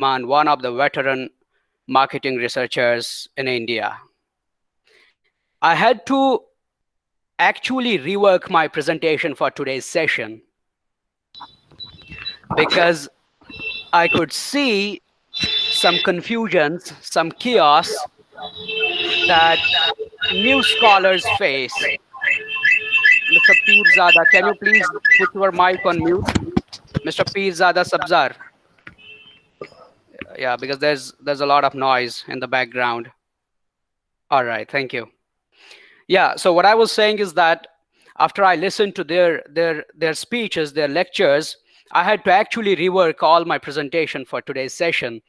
one of the veteran marketing researchers in India. I had to actually rework my presentation for today's session because I could see some confusions, some chaos that new scholars face. Mr. Pirzada, can you please put your mic on mute? Mr. Pirzada Sabzar. Yeah, because there's a lot of noise in the background. All right, thank you. Yeah, so what I was saying is that after I listened to their speeches, their lectures, I had to actually rework all my presentation for today's session,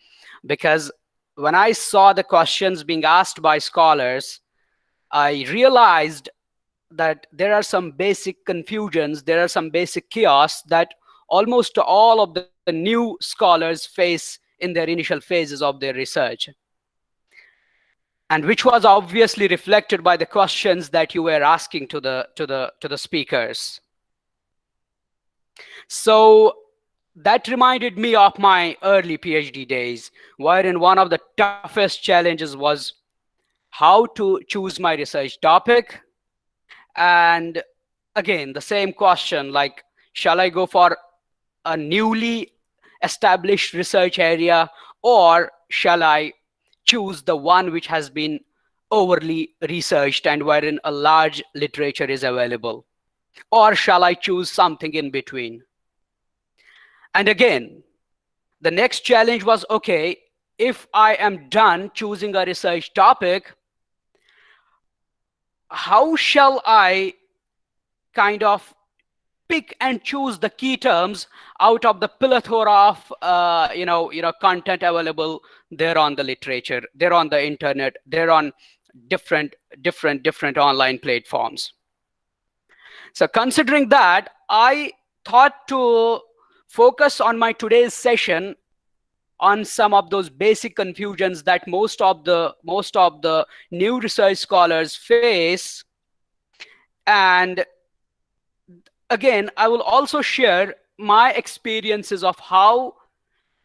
because when I saw the questions being asked by scholars, I realized that there are some basic confusions, there are some basic chaos that almost all of the new scholars face in their initial phases of their research, and which was obviously reflected by the questions that you were asking to the speakers. So that reminded me of my early PhD days, wherein one of the toughest challenges was how to choose my research topic. And again, the same question, like, shall I go for a newly established research area, or shall I choose the one which has been overly researched and wherein a large literature is available? Or shall I choose something in between? And again, the next challenge was, okay, if I am done choosing a research topic, how shall I kind of pick and choose the key terms out of the plethora of content available there on the literature, there on the internet, there on different online platforms? So considering that, I thought to focus on my today's session on some of those basic confusions that most of the new research scholars face. And again, I will also share my experiences of how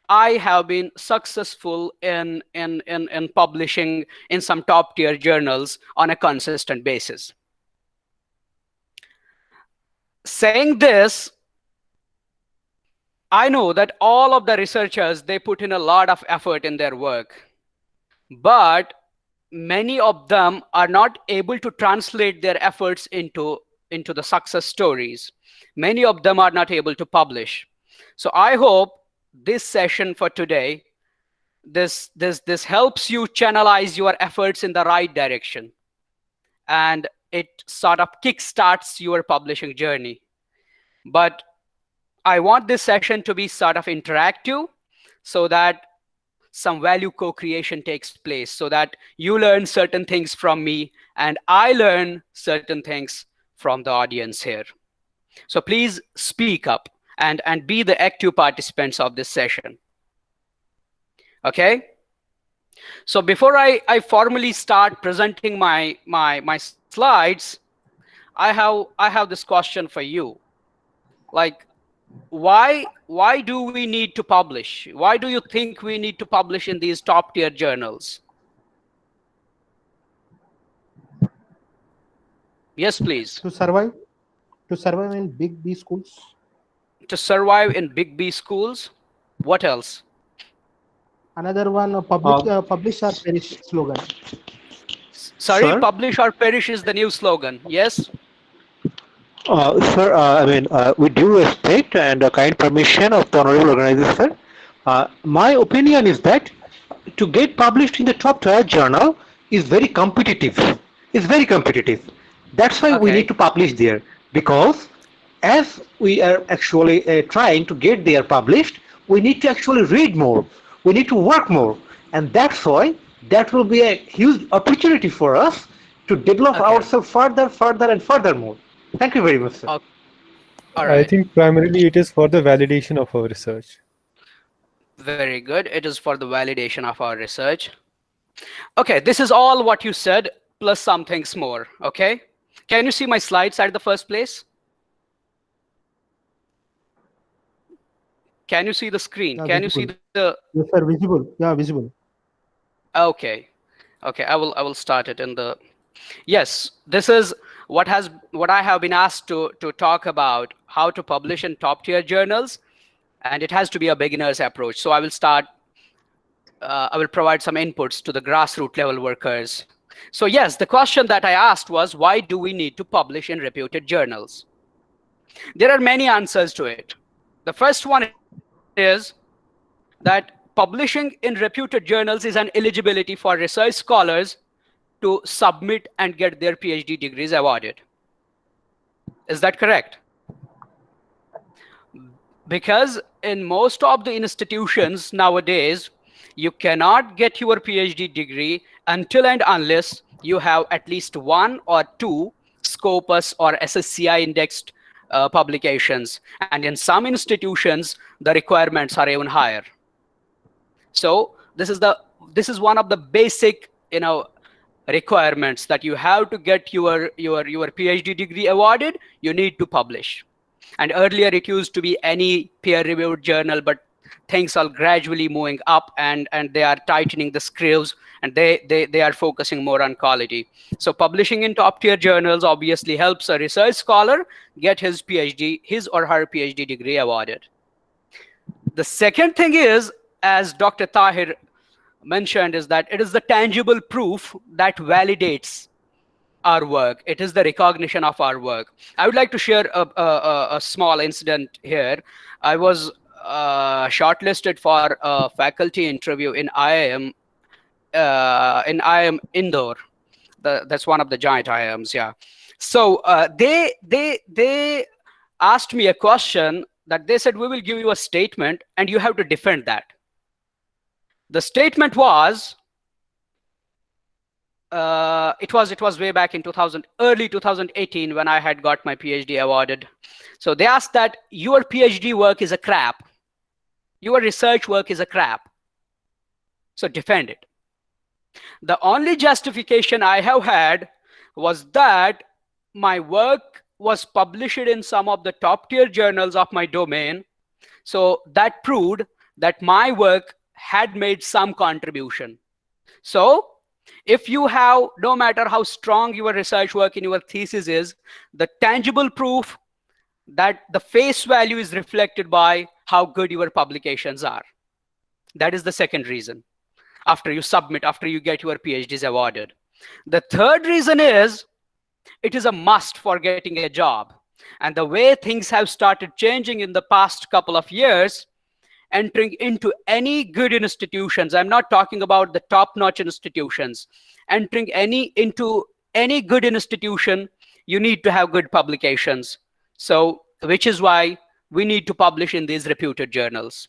I have been successful in publishing in some top tier journals on a consistent basis. Saying this, I know that all of the researchers, they put in a lot of effort in their work, but many of them are not able to translate their efforts into the success stories. Many of them are not able to publish. So I hope this session for today, this helps you channelize your efforts in the right direction, and it sort of kickstarts your publishing journey. But I want this session to be sort of interactive, so that some value co-creation takes place, so that you learn certain things from me and I learn certain things from the audience here. So please speak up and be the active participants of this session. Okay? So before I formally start presenting my slides, I have this question for you. Like, why do we need to publish? Why do you think we need to publish in these top tier journals? Yes, please. To survive in big B schools. To survive in big B schools. What else? Another one, publish or perish slogan. Sorry, Sir? publish or perish is the new slogan. Yes. Sir, with due respect and kind permission of the honorable organizer, sir, my opinion is that to get published in the top tier journal is very competitive. It's very competitive. That's why we need to publish there, because as we are actually trying to get there published, we need to actually read more. We need to work more, and that's why that will be a huge opportunity for us to develop ourselves further and furthermore. Thank you very much, sir. All right. I think primarily it is for the validation of our research. Very good. It is for the validation of our research. Okay, this is all what you said, plus some things more. Okay. Can you see my slides at the first place? Can you see the screen? Yeah, Can you see visible. the? Yes, sir. Visible. Yeah, visible. Okay. Okay. I will start it in the. Yes, this is what I have been asked to talk about, how to publish in top tier journals, and it has to be a beginner's approach. So I will start. I will provide some inputs to the grassroots level workers. So yes, the question that I asked was, why do we need to publish in reputed journals? There are many answers to it. The first one is that publishing in reputed journals is an eligibility for research scholars to submit and get their PhD degrees awarded. Is that correct? Because in most of the institutions nowadays, you cannot get your PhD degree until and unless you have at least one or two Scopus or SSCI indexed publications. And in some institutions, the requirements are even higher. So this is one of the basic, requirements, that you have to get your PhD degree awarded. You need to publish. And earlier it used to be any peer-reviewed journal, but things are gradually moving up, and they are tightening the screws, and they are focusing more on quality. So publishing in top-tier journals obviously helps a research scholar get his or her PhD degree awarded. The second thing is, as Dr. Tahir mentioned, is that it is the tangible proof that validates our work. It is the recognition of our work. I would like to share a small incident here. I was shortlisted for a faculty interview in IIM Indore. That's one of the giant IIMs, yeah. So they asked me a question that they said, we will give you a statement and you have to defend that. The statement was, it was way back in early 2018 when I had got my PhD awarded. So they asked that your PhD work is a crap. Your research work is a crap. So defend it. The only justification I have had was that my work was published in some of the top tier journals of my domain. So that proved that my work had made some contribution. So if you have, no matter how strong your research work in your thesis is, the tangible proof that the face value is reflected by how good your publications are. That is the second reason. After you submit, after you get your PhDs awarded. The third reason is, it is a must for getting a job. And the way things have started changing in the past couple of years, entering into any good institutions, I'm not talking about the top-notch institutions, entering into any good institution, you need to have good publications. So, which is why we need to publish in these reputed journals.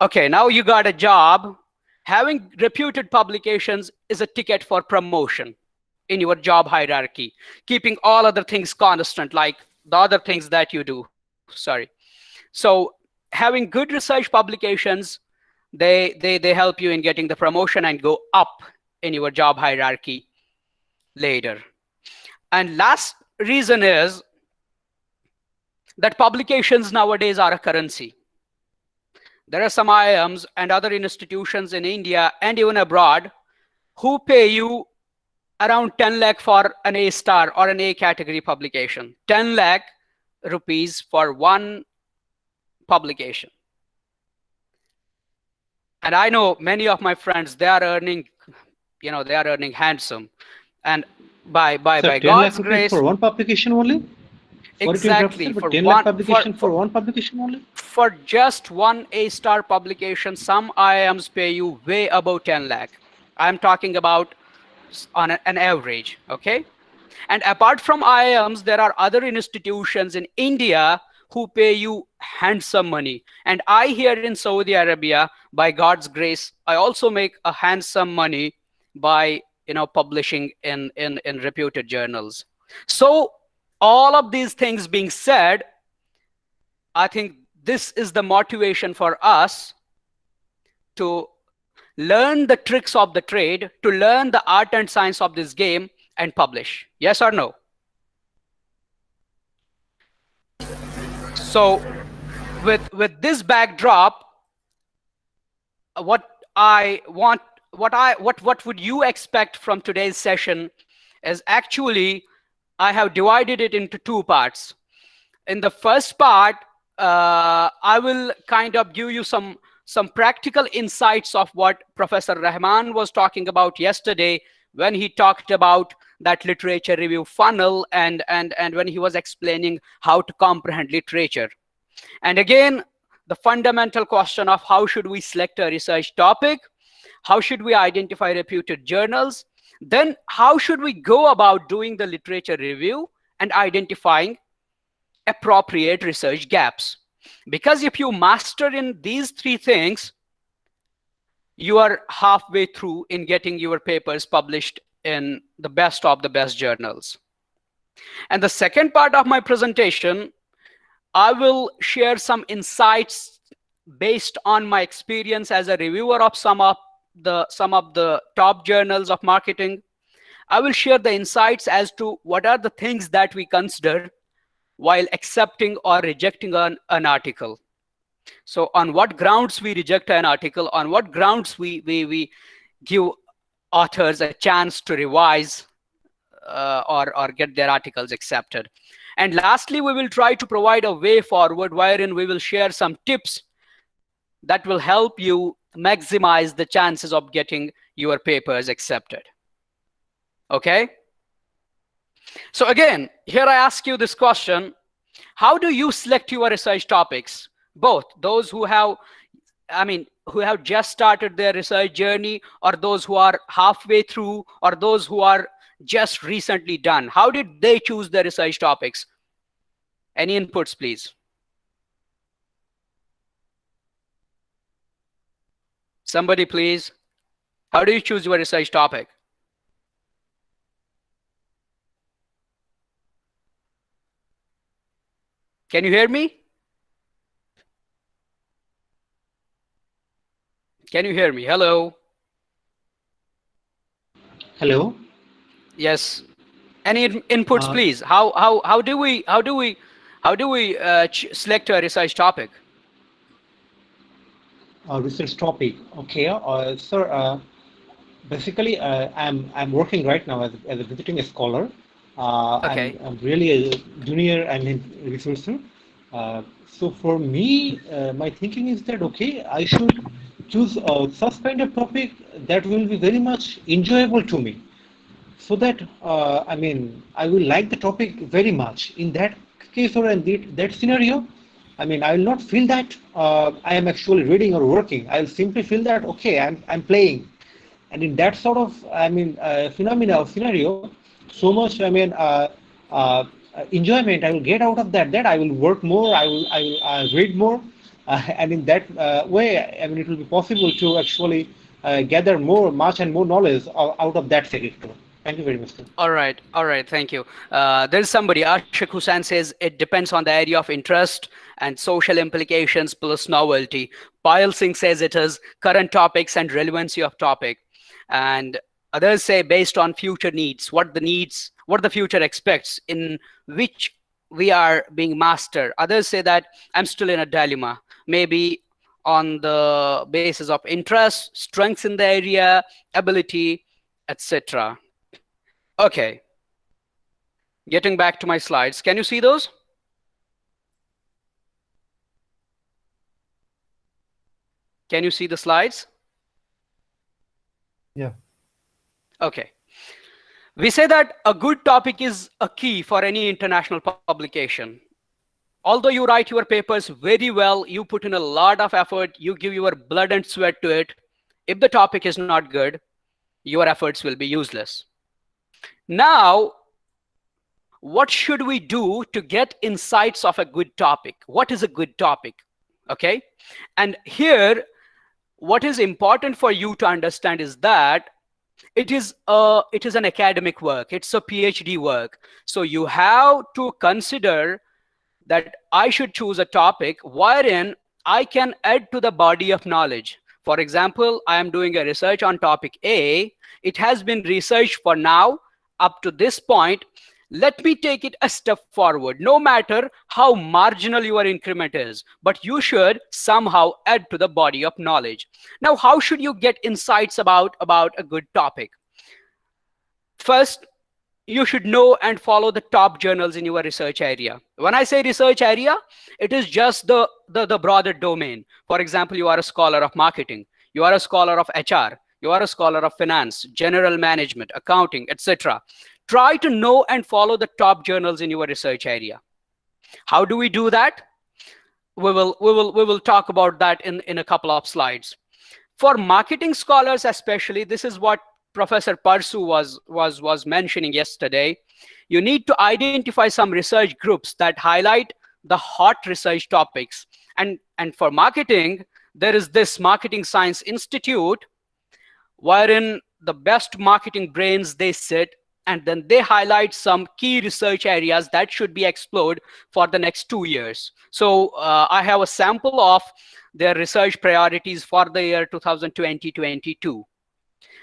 Okay, now you got a job. Having reputed publications is a ticket for promotion in your job hierarchy, keeping all other things constant, like the other things that you do. Sorry. So having good research publications, they help you in getting the promotion and go up in your job hierarchy later. And last reason is that publications nowadays are a currency. There are some IIMs and other institutions in India and even abroad who pay you around 10 lakh for an A star or an A category publication. 10 lakh rupees for one publication. And I know many of my friends, they are earning handsome. And by God's grace, for one publication only? Exactly. For 10 lakh publication for one publication only? For just one A-star publication, some IIMs pay you way above 10 lakh. I'm talking about on an average, okay? And apart from IIMs, there are other institutions in India who pay you handsome money. And I here in Saudi Arabia, by God's grace, I also make a handsome money by publishing in reputed journals. So all of these things being said, I think this is the motivation for us to learn the tricks of the trade, to learn the art and science of this game and publish. Yes or no? So with this backdrop, what would you expect from today's session is actually I have divided it into two parts. In the first part, I will kind of give you some practical insights of what Professor Rahman was talking about yesterday when he talked about that literature review funnel and when he was explaining how to comprehend literature. And again, the fundamental question of how should we select a research topic, how should we identify reputed journals, then how should we go about doing the literature review and identifying appropriate research gaps. Because if you master in these three things, you are halfway through in getting your papers published in the best of the best journals. And the second part of my presentation, I will share some insights based on my experience as a reviewer of some of the top journals of marketing. I will share the insights as to what are the things that we consider while accepting or rejecting an article. So on what grounds we reject an article, on what grounds we give authors a chance to revise or get their articles accepted. And lastly, we will try to provide a way forward wherein we will share some tips that will help you maximize the chances of getting your papers accepted. Okay? So again, here I ask you this question: how do you select your research topics? Both those who have, who have just started their research journey, or those who are halfway through, or those who are just recently done. How did they choose their research topics? Any inputs, please? Somebody, please. How do you choose your research topic? Can you hear me? Can you hear me? Hello. Hello. Yes. Any inputs, please? How do we select a research topic? Research topic. Okay, sir. Basically, I'm working right now as a visiting scholar. Okay. I'm really a junior researcher. So for me, my thinking is that okay, I should choose such kind of topic that will be very much enjoyable to me, so that I will like the topic very much. In that case or in that scenario, I will not feel that I am actually reading or working. I'll simply feel that okay, I'm playing, and in that sort of phenomena or scenario, so much enjoyment I will get out of that. That I will work more, I will read more, and in that way, it will be possible to actually gather much knowledge out of that sector. Thank you very much, sir. All right, thank you. There's somebody, Ashik Hussain, says it depends on the area of interest and social implications plus novelty. Payal Singh says it is current topics and relevancy of topic. And others say based on future needs, what the future expects, in which we are being mastered. Others say that I'm still in a dilemma, maybe on the basis of interest, strengths in the area, ability, etc. Okay, getting back to my slides. Can you see those? Can you see the slides? Yeah. Okay. We say that a good topic is a key for any international publication. Although you write your papers very well, you put in a lot of effort, you give your blood and sweat to it. If the topic is not good, your efforts will be useless. Now, what should we do to get insights of a good topic? What is a good topic? Okay. And here, what is important for you to understand is that it is an academic work. It's a PhD work. So you have to consider that I should choose a topic wherein I can add to the body of knowledge. For example, I am doing a research on topic A. It has been researched for now up to this point. Let me take it a step forward. No matter how marginal your increment is, but you should somehow add to the body of knowledge. Now, how should you get insights about a good topic? First, you should know and follow the top journals in your research area. When I say research area, it is just the broader domain. For example, you are a scholar of marketing, you are a scholar of HR, you are a scholar of finance, general management, accounting, etc. Try to know and follow the top journals in your research area. How do we do that? We will talk about that in a couple of slides. For marketing scholars especially, this is what Professor Parsu was mentioning yesterday. You need to identify some research groups that highlight the hot research topics. And for marketing, there is this Marketing Science Institute, wherein the best marketing brains, they sit, and then they highlight some key research areas that should be explored for the next 2 years. So I have a sample of their research priorities for the year 2020-22.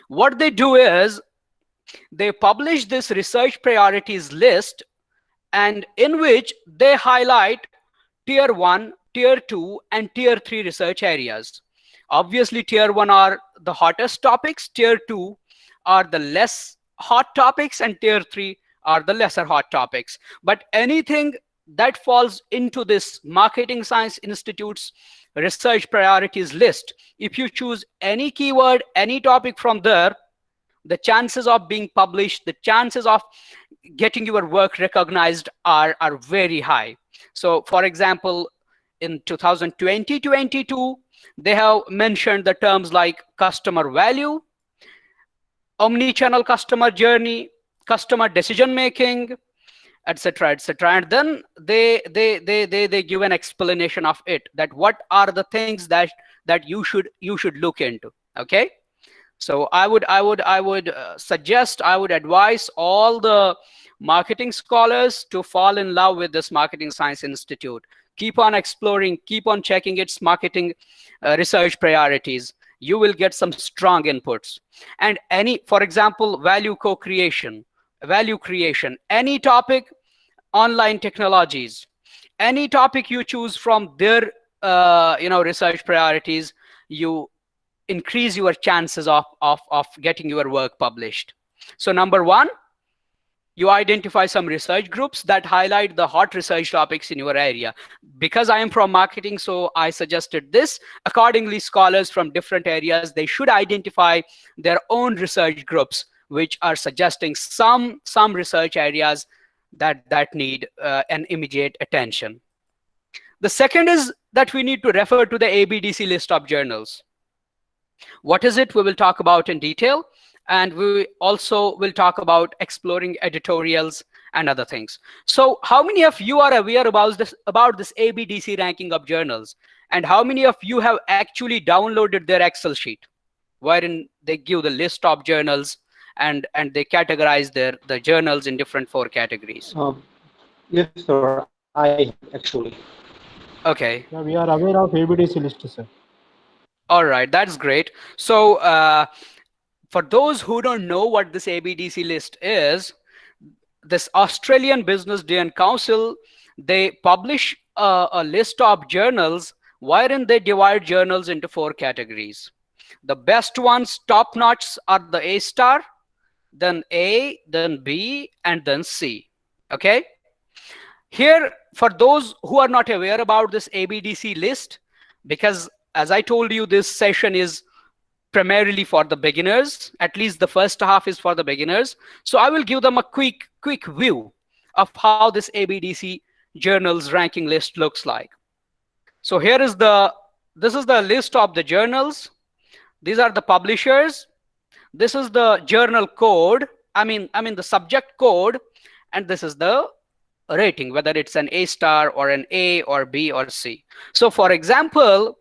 What they do is they publish this research priorities list, and in which they highlight tier 1, tier 2, and tier 3 research areas. Obviously, tier 1 are the hottest topics, tier 2 are the less hot topics, and tier 3 are the lesser hot topics. But anything that falls into this Marketing Science Institute's research priorities list, if you choose any keyword, any topic from there, the chances of being published, the chances of getting your work recognized are very high. So for example, in 2020-22, they have mentioned the terms like customer value, omni-channel customer journey, customer decision making, etc., etc. And then they give an explanation of it, that what are the things that you should look into. Okay, so I would suggest, I would advise all the marketing scholars to fall in love with this Marketing Science Institute. Keep on exploring, keep on checking its marketing research priorities. You will get some strong inputs. And for example, value co-creation, value creation, any topic, online technologies, any topic you choose from their research priorities, you increase your chances of getting your work published. So number one, you identify some research groups that highlight the hot research topics in your area. Because I am from marketing, so I suggested this. Accordingly, scholars from different areas, they should identify their own research groups, which are suggesting some research areas that need an immediate attention. The second is that we need to refer to the ABDC list of journals. What is it? We will talk about in detail. And we also will talk about exploring editorials and other things. So how many of you are aware about this ABDC ranking of journals? And how many of you have actually downloaded their Excel sheet, wherein they give the list of journals and they categorize the journals in different 4 categories? Yes, sir. I actually. Okay. Yeah, we are aware of ABDC list, sir. All right, that's great. So for those who don't know what this ABDC list is, this Australian Business Day and Council, they publish a list of journals wherein they divide journals into 4 categories. The best ones, top notch, are the A star, then A, then B, and then C. Okay. Here, for those who are not aware about this ABDC list, because as I told you, this session is primarily for the beginners, at least the first half is for the beginners. So I will give them a quick view of how this ABDC journals ranking list looks like. So here is this is the list of the journals. These are the publishers. This is the journal code. I mean the subject code, and this is the rating, whether it's an A star or an A or B or C. So for example,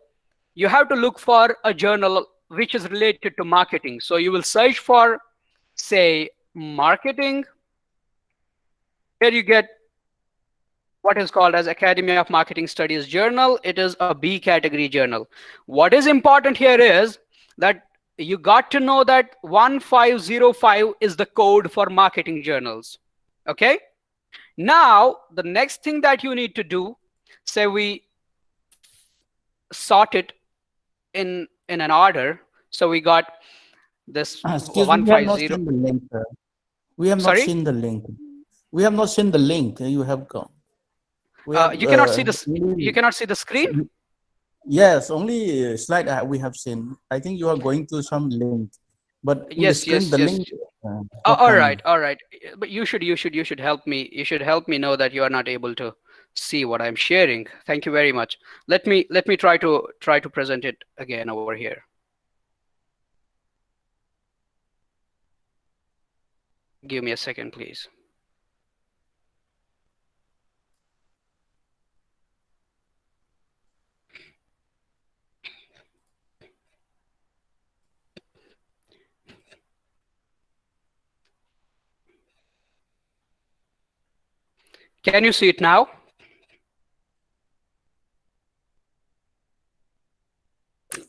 you have to look for a journal which is related to marketing. So you will search for, say, marketing. Here you get what is called as Academy of Marketing Studies journal. It is a B category journal. What is important here is that you got to know that 1505 is the code for marketing journals. Okay. Now, the next thing that you need to do, say we sort it in an order. So we got this Excuse me, we have not 150. seen the link. We have not Sorry, seen the link. We have not seen the link you have gone. We have, you cannot see this. only, You cannot see the screen. yes, only slide we have seen. I think you are going to some link, but in the Yes, screen yes, the yes. link. Oh, not all coming. right, all right. But you should help me. You should help me know that you are not able to see what I'm sharing. Thank you very much. Let me try to present it again over here. Give me a second, please. Can you see it now?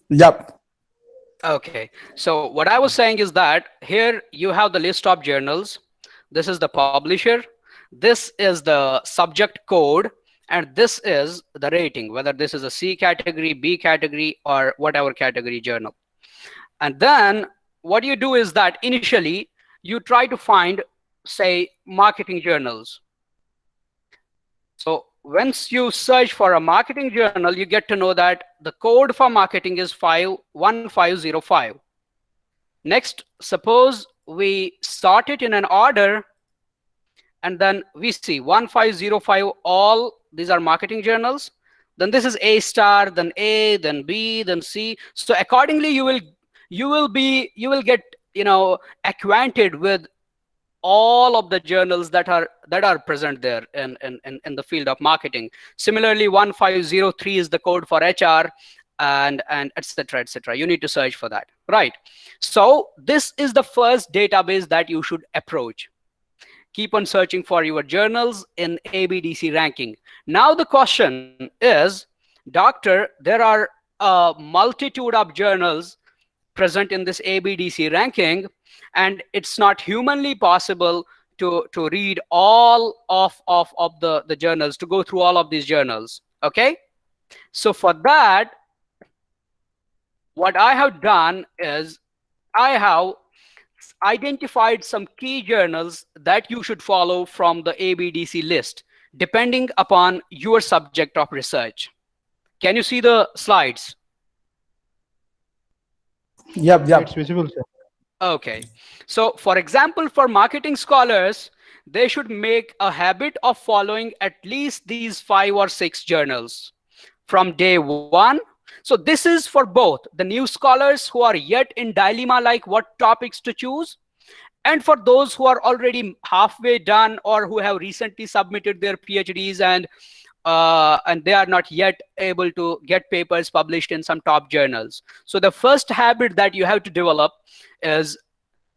Yep. Okay. So what I was saying is that here you have the list of journals. This is the publisher. This is the subject code. And this is the rating, whether this is a C category, B category, or whatever category journal. And then what you do is that initially you try to find, say, marketing journals. So once you search for a marketing journal, you get to know that the code for marketing is 1505. Next, suppose we sort it in an order, and then we see 1505, all these are marketing journals. Then this is A star, then A, then B, then C. So accordingly, you will get, acquainted with all of the journals that are present there in the field of marketing. Similarly, 1503 is the code for HR, and etc., etc. You need to search for that, right? So this is the first database that you should approach. Keep on searching for your journals in ABDC ranking. Now the question is, doctor, there are a multitude of journals present in this ABDC ranking, and it's not humanly possible to read all of the journals, to go through all of these journals. Okay, so for that, what I have done is I have identified some key journals that you should follow from the ABDC list, depending upon your subject of research. Can you see the slides? Yep. It's visible, sir. Okay. So for example, for marketing scholars, they should make a habit of following at least these 5 or 6 journals from day one. So this is for both the new scholars who are yet in dilemma, like what topics to choose, and for those who are already halfway done or who have recently submitted their PhDs and they are not yet able to get papers published in some top journals. So the first habit that you have to develop is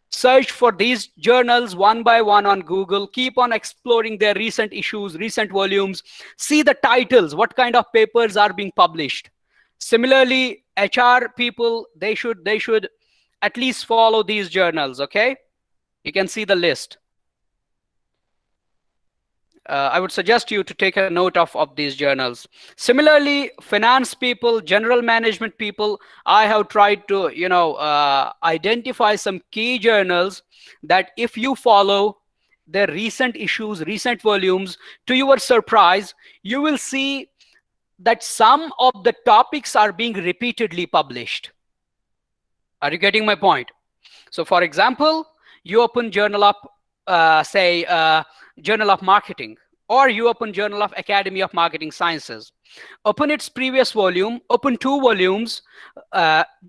search for these journals one by one on Google. Keep on exploring their recent issues, recent volumes. See the titles, what kind of papers are being published. Similarly, HR people, they should at least follow these journals. Okay, you can see the list. I would suggest you to take a note of these journals. Similarly, finance people, general management people, I have tried to identify some key journals that if you follow their recent issues, recent volumes, to your surprise, you will see that some of the topics are being repeatedly published. Are you getting my point? So for example, you open Journal of Journal of Marketing, or you open Journal of Academy of Marketing Sciences. Open its previous volume, open 2 volumes,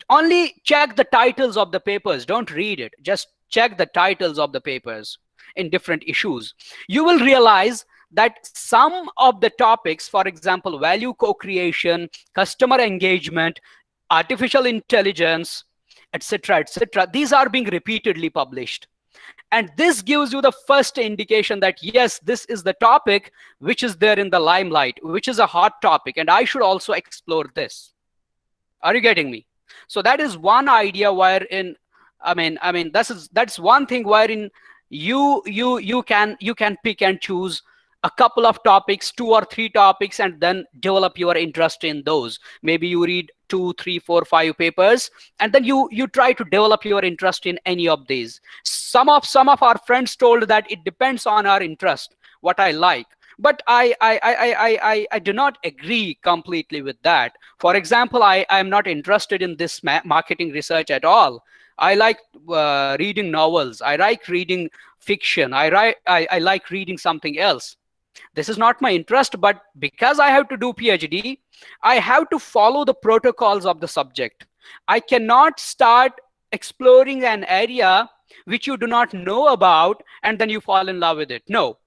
only check the titles of the papers. Don't read it, just check the titles of the papers in different issues. You will realize that some of the topics, for example, value co-creation, customer engagement, artificial intelligence, etc., etc., these are being repeatedly published. And this gives you the first indication that yes, this is the topic which is there in the limelight, which is a hot topic, and I should also explore this. Are you getting me? So that is one idea wherein, that's one thing wherein you can pick and choose a couple of topics, 2 or 3 topics, and then develop your interest in those. Maybe you read 2, 3, 4, 5 papers, and then you try to develop your interest in any of these. Some of our friends told that it depends on our interest, what I like. But I do not agree completely with that. For example, I am not interested in this marketing research at all. I like reading novels. I like reading fiction. I like reading something else. This is not my interest, but because I have to do PhD, I have to follow the protocols of the subject. I cannot start exploring an area which you do not know about and then you fall in love with it. No,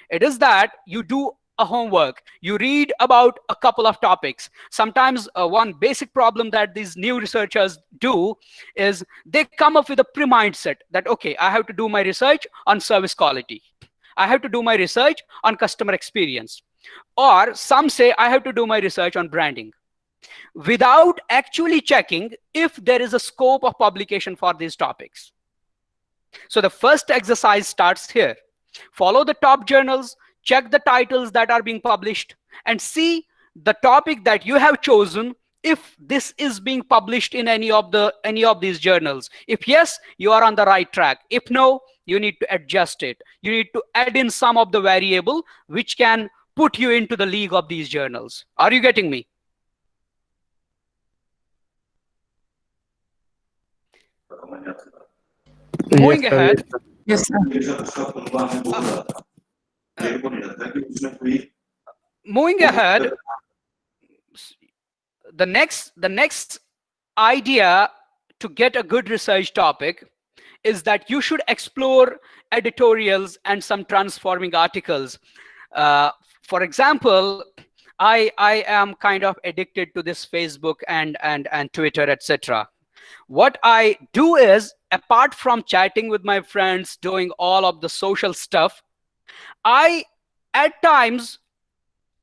it is that you do a homework, you read about a couple of topics. Sometimes one basic problem that these new researchers do is they come up with a pre-mindset that, okay, I have to do my research on service quality. I have to do my research on customer experience. Or some say I have to do my research on branding, without actually checking if there is a scope of publication for these topics. So the first exercise starts here. Follow the top journals, check the titles that are being published, and see the topic that you have chosen, if this is being published in any of these journals. If yes, you are on the right track. If no, you need to adjust it. You need to add in some of the variable which can put you into the league of these journals. Are you getting me? Moving ahead. Yes, sir. Moving ahead, the next idea to get a good research topic is that you should explore editorials and some transforming articles. For example, I am kind of addicted to this Facebook and Twitter, etc. What I do is, apart from chatting with my friends, doing all of the social stuff, I at times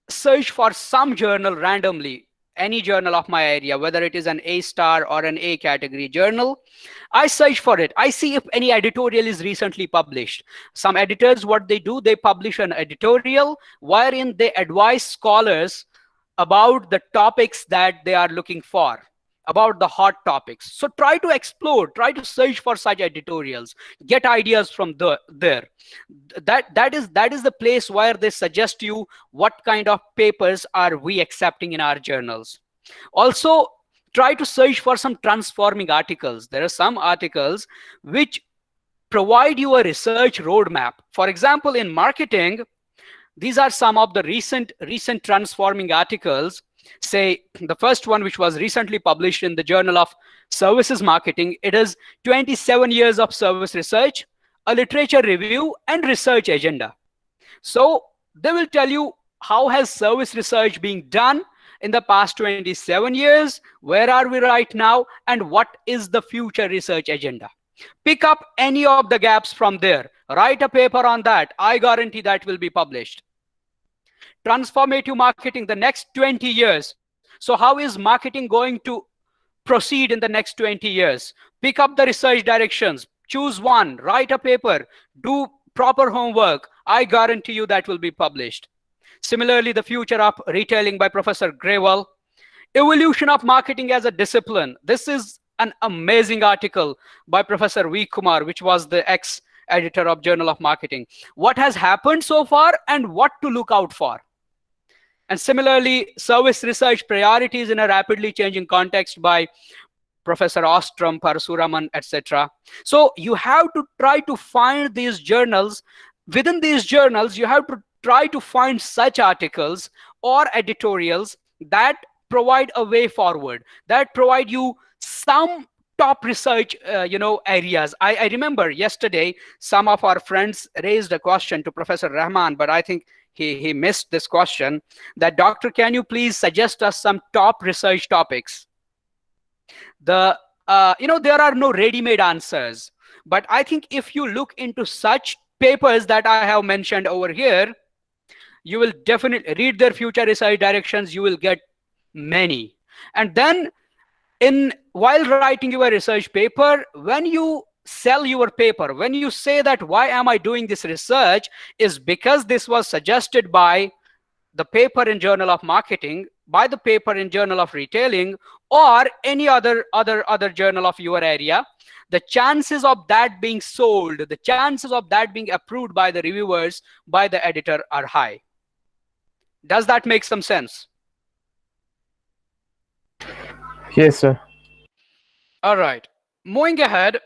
search for some journal randomly, any journal of my area, whether it is an A star or an A category journal. I search for it. I see if any editorial is recently published. Some editors, what they do, they publish an editorial wherein they advise scholars about the topics that they are looking for, about the hot topics. So try to explore, try to search for such editorials, get ideas from there. That is the place where they suggest you what kind of papers are we accepting in our journals. Also, try to search for some transforming articles. There are some articles which provide you a research roadmap. For example, in marketing, these are some of the recent transforming articles. Say the first one, which was recently published in the Journal of Services Marketing, it is 27 years of service research, a literature review, and research agenda. So they will tell you how has service research being done in the past 27 years, where are we right now, and what is the future research agenda. Pick up any of the gaps from there, write a paper on that. I guarantee that will be published. Transformative marketing, the next 20 years. So how is marketing going to proceed in the next 20 years? Pick up the research directions, choose one, write a paper, do proper homework. I guarantee you that will be published. Similarly, the future of retailing by Professor Grewal. Evolution of marketing as a discipline. This is an amazing article by Professor V. Kumar, which was the ex-editor of Journal of Marketing. What has happened so far and what to look out for. And similarly, service research priorities in a rapidly changing context by Professor Ostrom, Parasuraman, etc. So you have to try to find these journals. Within these journals, you have to try to find such articles or editorials that provide a way forward, that provide you some top research areas. I remember yesterday, some of our friends raised a question to Professor Rahman, but I think he missed this question, that doctor, can you please suggest us some top research topics? There are no ready-made answers, but I think if you look into such papers that I have mentioned over here, you will definitely read their future research directions. You will get many. And then while writing your research paper, when you sell your paper, when you say that why am I doing this research, is because this was suggested by the paper in Journal of Marketing, by the paper in Journal of Retailing, or any other journal of your area, the chances of that being sold, the chances of that being approved by the reviewers, by the editor, are high. Does that make some sense? Yes, sir. All right. Moving ahead.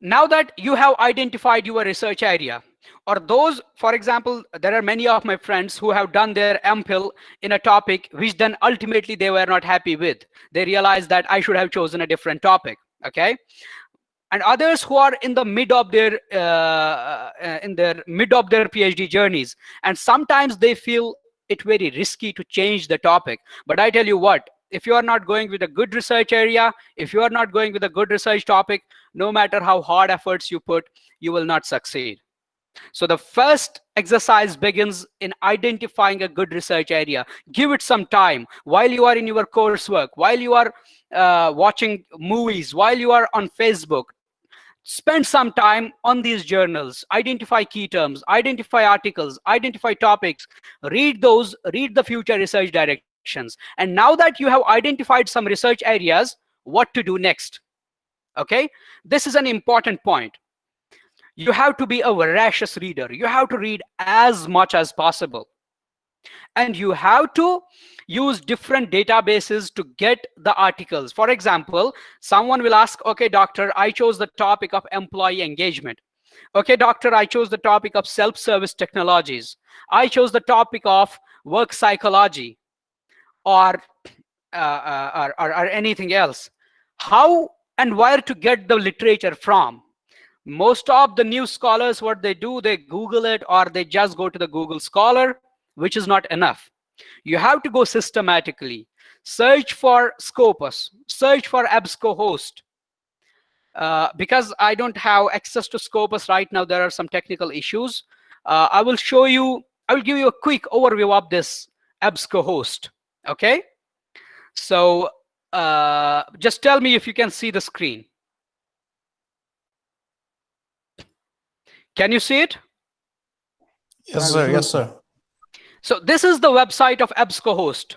Now that you have identified your research area, or those, for example, there are many of my friends who have done their MPhil in a topic which then ultimately they were not happy with. They realized that I should have chosen a different topic. Okay. And others who are in the mid of their PhD journeys, and sometimes they feel it very risky to change the topic. But I tell you what, if you are not going with a good research area, if you are not going with a good research topic, no matter how hard efforts you put, you will not succeed. So the first exercise begins in identifying a good research area. Give it some time while you are in your coursework, while you are watching movies, while you are on Facebook. Spend some time on these journals, identify key terms, identify articles, identify topics, read those, read the future research directions. And now that you have identified some research areas, what to do next? Okay, this is an important point. You have to be a voracious reader. You have to read as much as possible. And you have to use different databases to get the articles. For example, someone will ask, okay, doctor, I chose the topic of employee engagement. Okay, doctor, I chose the topic of self-service technologies. I chose the topic of work psychology, or anything else. How and where to get the literature from? Most of the new scholars, what they do, they Google it, or they just go to the Google Scholar, which is not enough. You have to go systematically. Search for Scopus, search for EBSCOhost. Because I don't have access to Scopus right now, there are some technical issues. I will show you, I will give you a quick overview of this EBSCOhost. Okay, so just tell me if you can see the screen. Can you see it? Yes, sir. Yes, sir. So this is the website of EBSCOhost.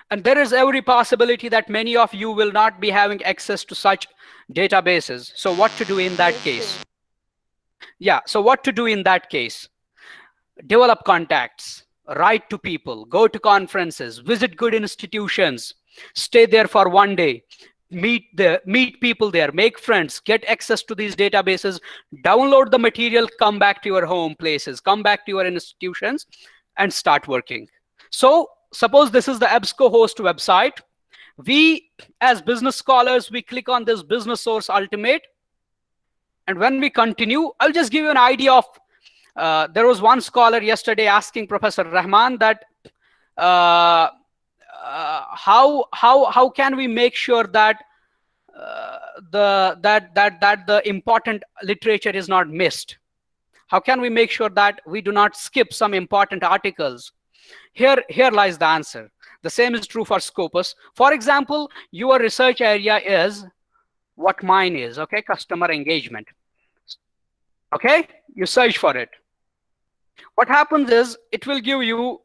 And there is every possibility that many of you will not be having access to such databases. So what to do in that case? Yeah, so what to do in that case? Develop contacts, write to people, go to conferences, visit good institutions, stay there for one day, meet people there, make friends, get access to these databases, download the material, come back to your home places, come back to your institutions, and start working. So suppose this is the EBSCOhost website. We, as business scholars, we click on this Business Source Ultimate. And when we continue, I'll just give you an idea of, there was one scholar yesterday asking Professor Rahman that how can we make sure that the important literature is not missed? How can we make sure that we do not skip some important articles? Here lies the answer. The same is true for Scopus. For example, your research area is what mine is, okay? Customer engagement. Okay, you search for it. What happens is it will give you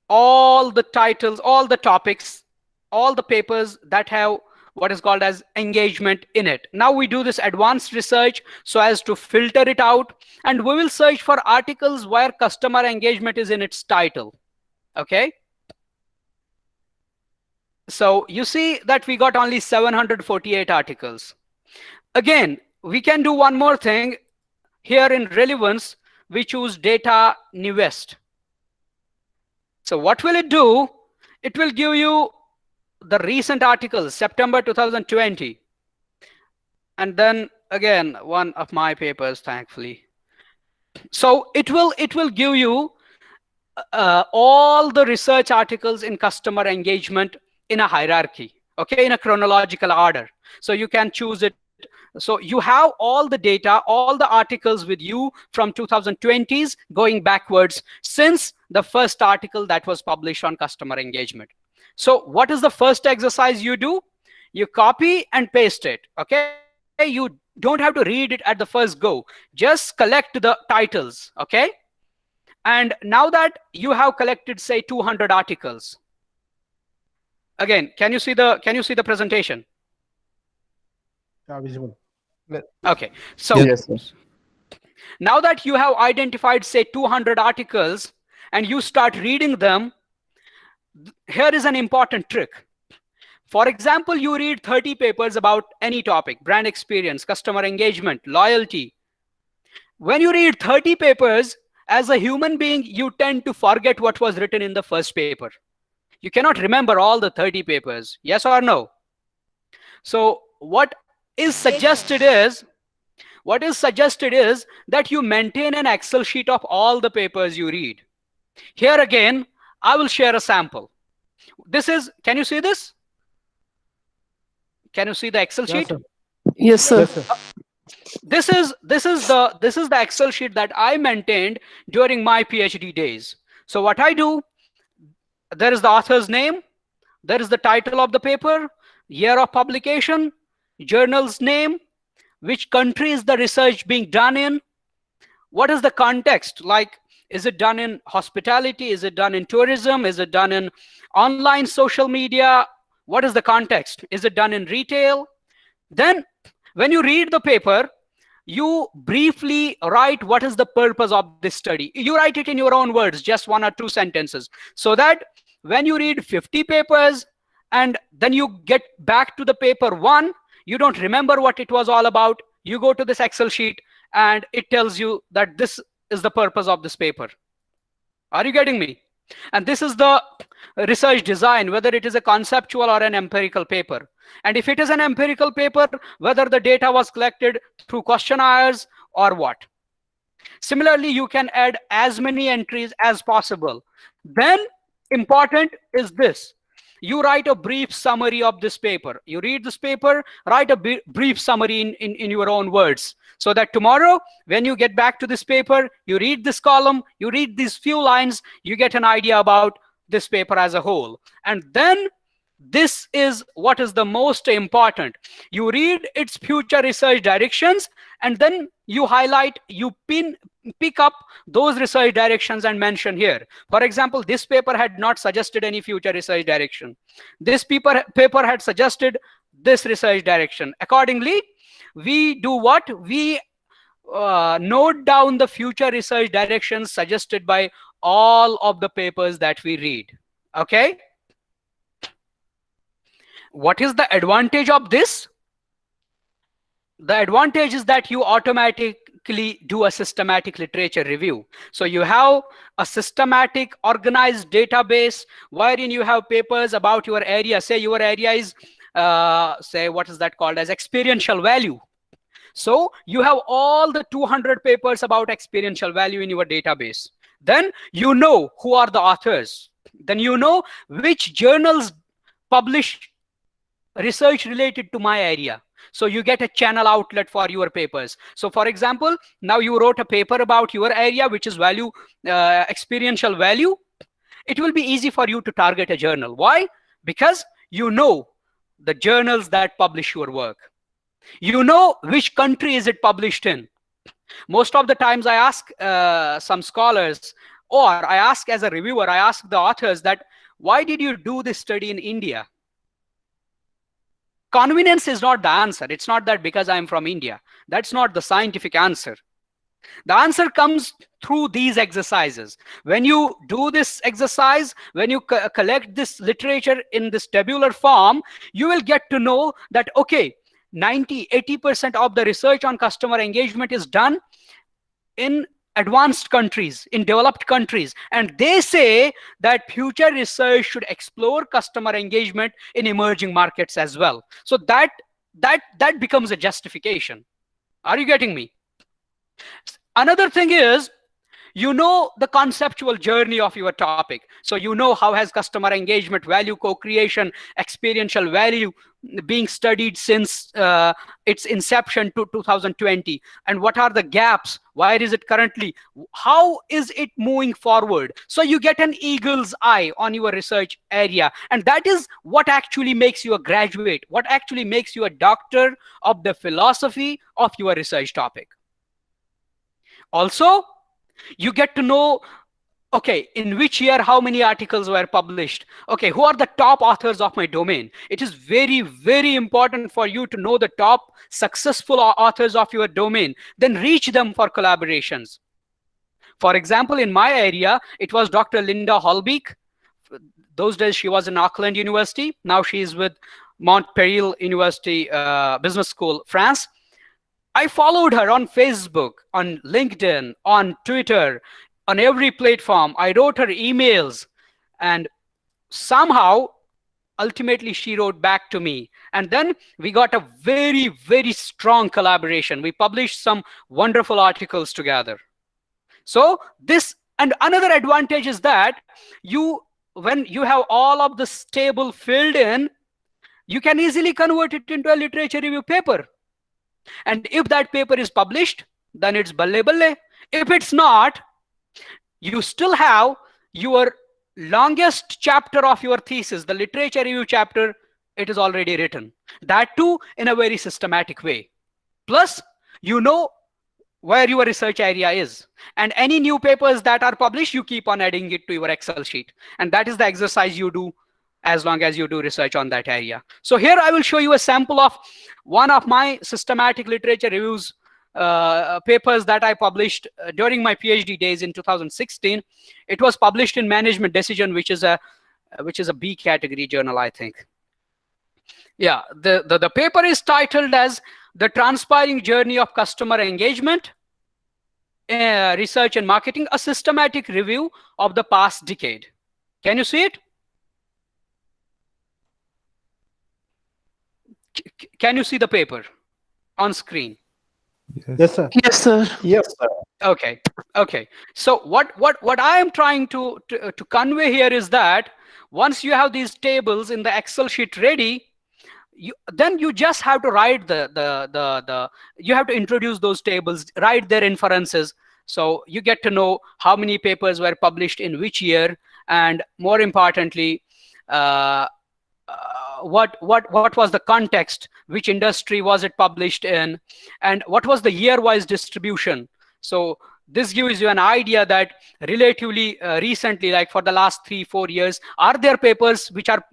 all the titles, all the topics, all the papers that have what is called as engagement in it. Now we do this advanced research so as to filter it out, and we will search for articles where customer engagement is in its title. Okay. So you see that we got only 748 articles. Again, we can do one more thing. Here in relevance, we choose data newest. So what will it do? It will give you the recent articles, September 2020. And then again, one of my papers, thankfully. So it will give you all the research articles in customer engagement in a hierarchy, okay, in a chronological order. So you can choose it. So you have all the data, all the articles with you from 2020s going backwards since the first article that was published on customer engagement. So what is the first exercise you do? you copy and paste it. Okay, you don't have to read it at the first go. Just collect the titles. Okay, and now that you have collected, say, 200 articles. Again, can you see the presentation? Yeah, visible. Okay, so Yes, sir. now that you have identified, say, 200 articles and you start reading them, here is an important trick. For example, you read 30 papers about any topic: brand experience, customer engagement, loyalty. When you read 30 papers, as a human being, you tend to forget what was written in the first paper. You cannot remember all the 30 papers, yes or no? So what is suggested is that you maintain an Excel sheet of all the papers you read. Here again, I will share a sample. This is, can you see this? Can you see the Excel sheet? Yes, sir. Yes, sir. This is the Excel sheet that I maintained during my PhD days. So what I do, there is the author's name, there is the title of the paper, year of publication, journal's name, which country is the research being done in, what is the context, like is it done in hospitality, is it done in tourism, is it done in online social media, what is the context, is it done in retail? Then when you read the paper, you briefly write what is the purpose of this study. You write it in your own words, just 1 or 2 sentences, so that when you read 50 papers and then you get back to the paper 1, you don't remember what it was all about. You go to this Excel sheet and it tells you that this is the purpose of this paper. Are you getting me? And this is the research design, whether it is a conceptual or an empirical paper. And if it is an empirical paper, whether the data was collected through questionnaires or what. Similarly, you can add as many entries as possible. Then important is this. You write a brief summary of this paper. You read this paper, write a brief summary in your own words, so that tomorrow, when you get back to this paper, you read this column, you read these few lines, you get an idea about this paper as a whole. And then this is what is the most important. You read its future research directions, and then you highlight, you pick up those research directions and mention here. For example, this paper had not suggested any future research direction. This paper had suggested this research direction. Accordingly, we do what? We note down the future research directions suggested by all of the papers that we read. Okay? What is the advantage of this? The advantage is that you automatically do a systematic literature review. So you have a systematic, organized database wherein you have papers about your area. Say your area is, say, what is that called as experiential value. So you have all the 200 papers about experiential value in your database. Then you know who are the authors. Then you know which journals publish research related to my area. So you get a channel outlet for your papers. So for example, now you wrote a paper about your area, which is value, experiential value. It will be easy for you to target a journal. Why? Because you know the journals that publish your work. You know which country is it published in. Most of the times I ask some scholars, or I ask as a reviewer, I ask the authors that, why did you do this study in India? Convenience is not the answer. It's not that because I'm from India. That's not the scientific answer. The answer comes through these exercises. When you do this exercise, when you collect this literature in this tabular form, you will get to know that, okay, 80% of the research on customer engagement is done in advanced countries, in developed countries. And they say that future research should explore customer engagement in emerging markets as well. So that becomes a justification. Are you getting me? Another thing is, You know the conceptual journey of your topic. So you know how has customer engagement, value co-creation, experiential value being studied since its inception to 2020, and what are the gaps, where is it currently, how is it moving forward. So you get an eagle's eye on your research area, and that is what actually makes you a graduate, what actually makes you a doctor of the philosophy of your research topic. Also, you get to know, okay, in which year how many articles were published, okay, who are the top authors of my domain. It is very, very important for you to know the top successful authors of your domain, then reach them for collaborations. For example, in my area, it was Dr. Linda Holbeek. Those days she was in Auckland University. Now she is with Montpellier University Business School, France. I followed her on Facebook, on LinkedIn, on Twitter, on every platform. I wrote her emails, and somehow, ultimately, she wrote back to me. And then we got a very, very strong collaboration. We published some wonderful articles together. So this, and another advantage is that when you have all of this table filled in, you can easily convert it into a literature review paper. And if that paper is published, then it's balle balle. If it's not, you still have your longest chapter of your thesis, the literature review chapter, it is already written. That too in a very systematic way. Plus, you know where your research area is. And any new papers that are published, you keep on adding it to your Excel sheet. And that is the exercise you do as long as you do research on that area. So here I will show you a sample of one of my systematic literature reviews papers that I published during my PhD days in 2016. It was published in Management Decision, which is a B category journal, I think. Yeah, the paper is titled as The Transpiring Journey of Customer Engagement, Research and Marketing, a Systematic Review of the Past Decade. Can you see it? Can you see the paper on screen? Yes, sir. Yes, sir. Yes, sir. Okay. So what I am trying to convey here is that once you have these tables in the Excel sheet ready, then you just have to write you have to introduce those tables, write their inferences. So you get to know how many papers were published in which year, and more importantly, what was the context, which industry was it published in, and what was the year-wise distribution. So this gives you an idea that relatively recently, like for the last 3-4 years, are there papers which are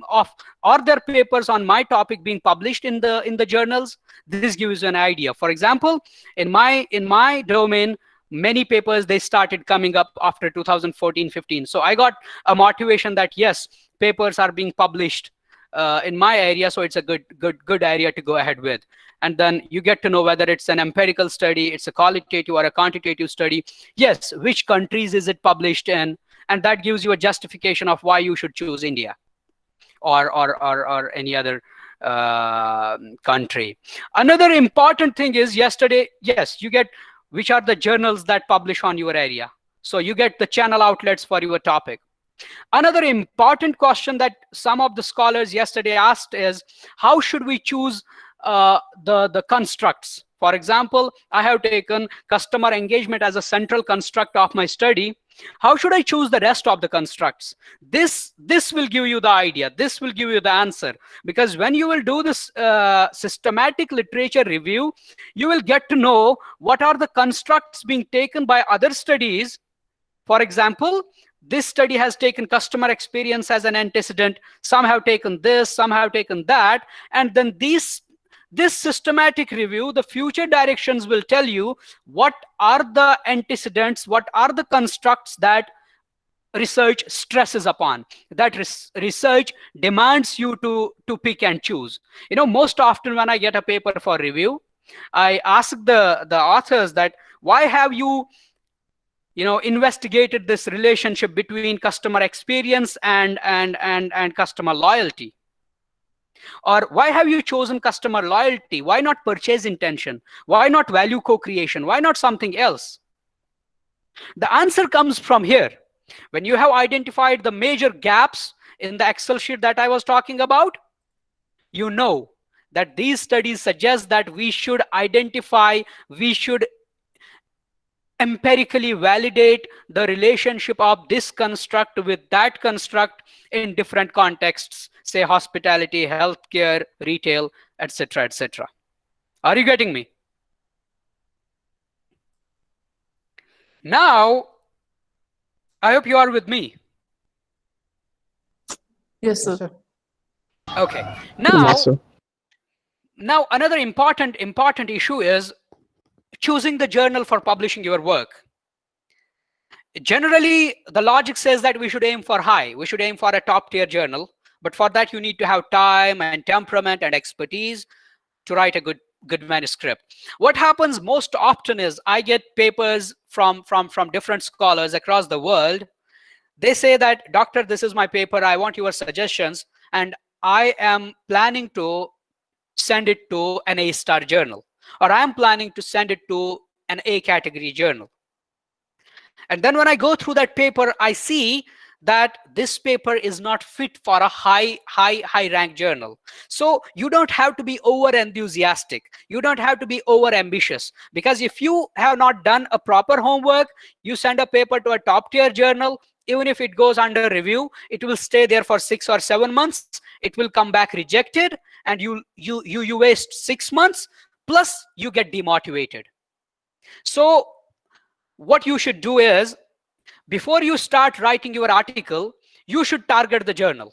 there papers on my topic being published in the journals? This gives you an idea. For example, in my domain, many papers, they started coming up after 2014-15. So I got a motivation that yes, papers are being published in my area, so it's a good area to go ahead with. And then you get to know whether it's an empirical study, it's a qualitative or a quantitative study. Yes, which countries is it published in, and that gives you a justification of why you should choose India or any other country. Another important thing is yesterday, yes, you get which are the journals that publish on your area. So you get the channel outlets for your topic. Another important question that some of the scholars yesterday asked is, how should we choose the constructs? For example, I have taken customer engagement as a central construct of my study. How should I choose the rest of the constructs? This will give you the idea. This will give you the answer. Because when you will do this systematic literature review, you will get to know what are the constructs being taken by other studies. For example, this study has taken customer experience as an antecedent. Some have taken this, some have taken that. And then this systematic review, the future directions will tell you what are the antecedents, what are the constructs that research stresses upon, that research demands you to pick and choose. You know, most often when I get a paper for review, I ask the authors that, why have you investigated this relationship between customer experience and customer loyalty? Or why have you chosen customer loyalty? Why not purchase intention? Why not value co-creation? Why not something else? The answer comes from here. When you have identified the major gaps in the Excel sheet that I was talking about, you know that these studies suggest that we should empirically validate the relationship of this construct with that construct in different contexts, say hospitality, healthcare, retail, etc., etc. Are you getting me? Now, I hope you are with me. Yes, sir. Yes, sir. Okay. Now, Yes, sir. now another important issue is choosing the journal for publishing your work. Generally, the logic says that we should aim for high. We should aim for a top tier journal. But for that, you need to have time and temperament and expertise to write a good manuscript. What happens most often is I get papers from different scholars across the world. They say that, doctor, this is my paper. I want your suggestions. And I am planning to send it to an A-star journal, or I am planning to send it to an A category journal. And then when I go through that paper, I see that this paper is not fit for a high rank journal. So you don't have to be over enthusiastic. You don't have to be over ambitious, because if you have not done a proper homework, you send a paper to a top tier journal, even if it goes under review, it will stay there for 6 or 7 months. It will come back rejected, and you waste 6 months, plus you get demotivated. So what you should do is, before you start writing your article, you should target the journal.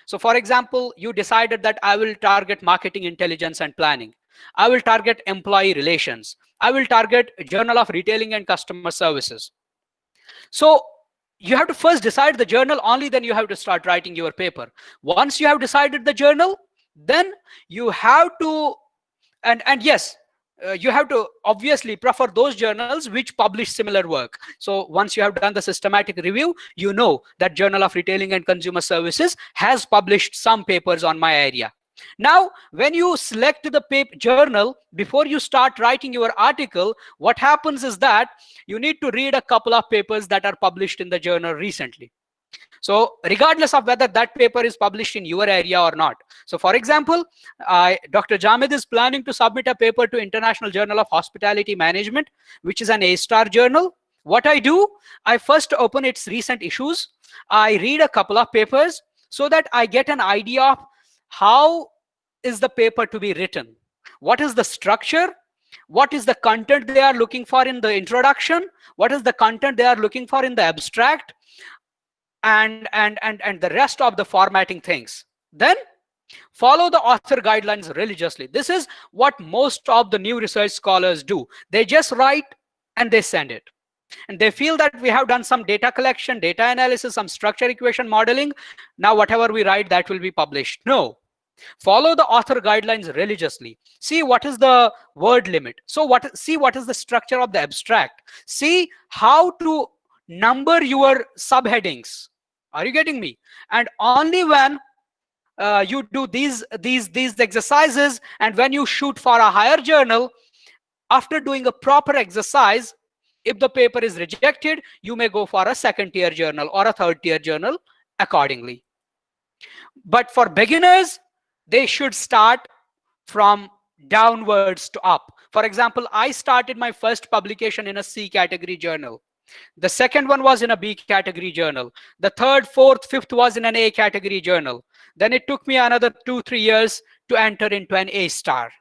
So for example, you decided that I will target marketing intelligence and planning. I will target employee relations. I will target Journal of Retailing and Customer Services. So you have to first decide the journal, only then you have to start writing your paper. Once you have decided the journal, then you have to, and yes, you have to obviously prefer those journals which publish similar work. So once you have done the systematic review, you know that Journal of Retailing and Consumer Services has published some papers on my area. Now, when you select the journal, before you start writing your article, what happens is that you need to read a couple of papers that are published in the journal recently. So regardless of whether that paper is published in your area or not. So for example, Dr. Jamid is planning to submit a paper to International Journal of Hospitality Management, which is an A-star journal. What I do, I first open its recent issues. I read a couple of papers so that I get an idea of how is the paper to be written. What is the structure? What is the content they are looking for in the introduction? What is the content they are looking for in the abstract? And the rest of the formatting things. Then follow the author guidelines religiously. This is what most of the new research scholars do. They just write and they send it. And they feel that we have done some data collection, data analysis, some structure equation modeling. Now whatever we write, that will be published. No. Follow the author guidelines religiously. See what is the word limit. So see what is the structure of the abstract. See how to number your subheadings. Are you getting me? And only when you do these exercises, and when you shoot for a higher journal, after doing a proper exercise, if the paper is rejected, you may go for a second tier journal or a third tier journal accordingly. But for beginners, they should start from downwards to up. For example, I started my first publication in a C category journal. The second one was in a B category journal. The third, fourth, fifth was in an A category journal. Then it took me another 2-3 years to enter into an A-star.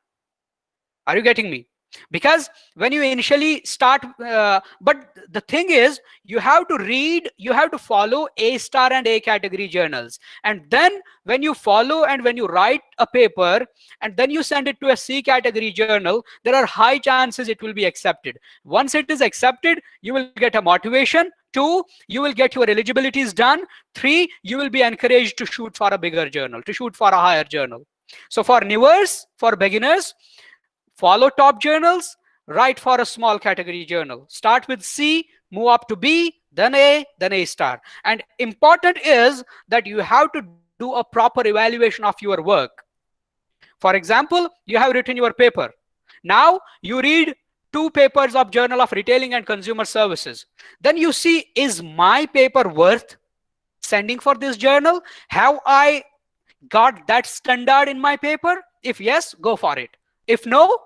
Are you getting me? Because when you initially start, but the thing is, you have to read, you have to follow A-star and A category journals. And then when you follow and when you write a paper and then you send it to a C category journal, there are high chances it will be accepted. Once it is accepted, you will get a motivation. 2, you will get your eligibilities done. 3, you will be encouraged to shoot for a bigger journal, to shoot for a higher journal. So for newers, for beginners, follow top journals, write for a small category journal. Start with C, move up to B, then A star. And important is that you have to do a proper evaluation of your work. For example, you have written your paper. Now you read 2 papers of Journal of Retailing and Consumer Services. Then you see, is my paper worth sending for this journal? Have I got that standard in my paper? If yes, go for it. If no,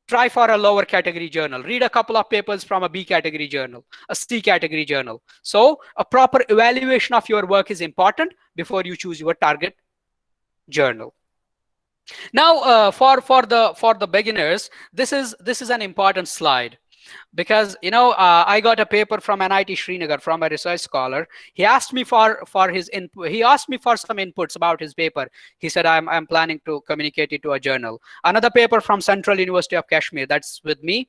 try for a lower category journal. Read a couple of papers from a B category journal, a C category journal. So a proper evaluation of your work is important before you choose your target journal. Now, for the beginners, this is an important slide, because I got a paper from NIT Srinagar from a research scholar. He asked me for his input. He asked me for some inputs about his paper. He said, I'm planning to communicate it to a journal. Another paper from Central University of Kashmir, that's with me,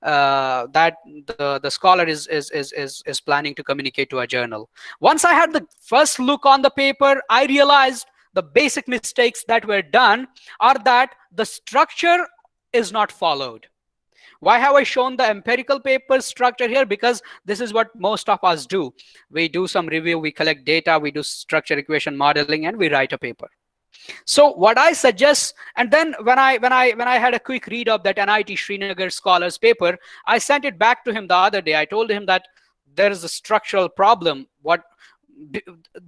that the scholar is planning to communicate to a journal. Once I had the first look on the paper, I realized the basic mistakes that were done are that the structure is not followed. Why have I shown the empirical paper structure here? Because this is what most of us do. We do some review, we collect data, we do structure equation modeling, and we write a paper. So what I suggest, and then when I had a quick read of that NIT Srinagar scholars paper, I sent it back to him the other day. I told him that there is a structural problem.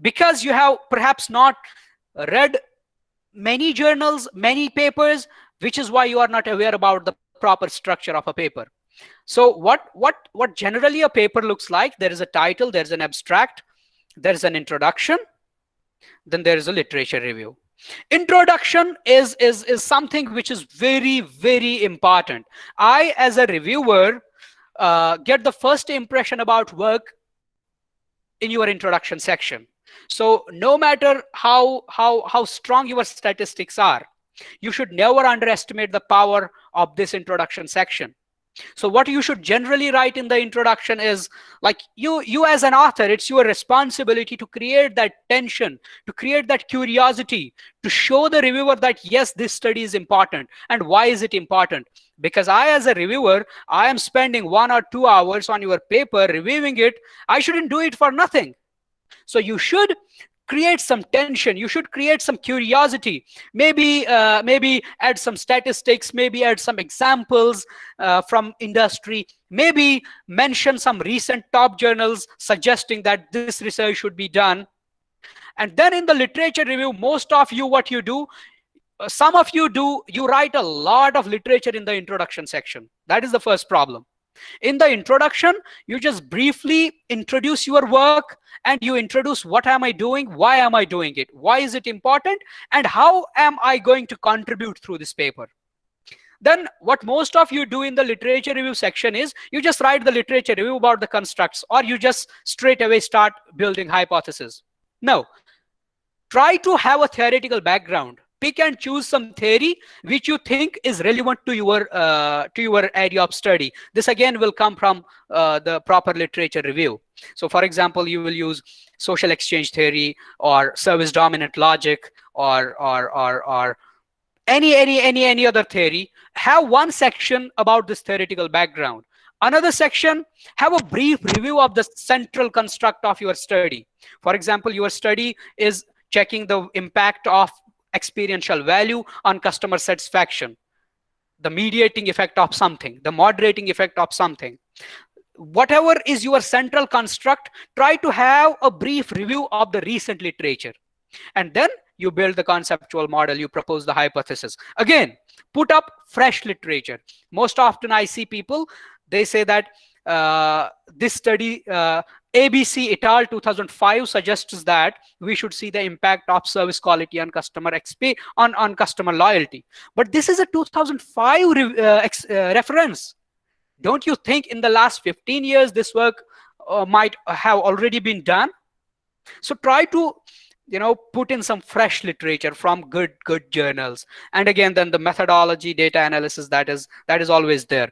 Because you have perhaps not read many journals, many papers, which is why you are not aware about the proper structure of a paper. So what generally a paper looks like: there is a title, there's an abstract, there's an introduction, then there is a literature review. Introduction is something which is very, very important. I, as a reviewer, get the first impression about work in your introduction section. So no matter how strong your statistics are, you should never underestimate the power of this introduction section. So what you should generally write in the introduction is, like, you as an author, it's your responsibility to create that tension, to create that curiosity, to show the reviewer that yes, this study is important. And why is it important? Because I, as a reviewer, I am spending 1 or 2 hours on your paper reviewing it. I shouldn't do it for nothing. So you should create some tension, you should create some curiosity, maybe add some statistics, maybe add some examples from industry, maybe mention some recent top journals suggesting that this research should be done. And then in the literature review, most of you, what you do, some of you do, you write a lot of literature in the introduction section. That is the first problem. In the introduction, you just briefly introduce your work, and you introduce what am I doing, why am I doing it, why is it important, and how am I going to contribute through this paper. Then what most of you do in the literature review section is you just write the literature review about the constructs, or you just straight away start building hypotheses. No, try to have a theoretical background. Pick and choose some theory which you think is relevant to your area of study. This again will come from the proper literature review. So for example, you will use social exchange theory or service dominant logic or any other theory. Have one section about this theoretical background. Another section, have a brief review of the central construct of your study. For example, your study is checking the impact of experiential value on customer satisfaction, the mediating effect of something, the moderating effect of something. Whatever is your central construct, try to have a brief review of the recent literature. And then you build the conceptual model, you propose the hypothesis. Again, put up fresh literature. Most often I see people, they say that this study, Abc et al. 2005 suggests that we should see the impact of service quality on customer on customer loyalty. But this is a 2005 reference. Don't you think in the last 15 years this work might have already been done? So try to put in some fresh literature from good journals. And again, then the methodology, data analysis, that is always there.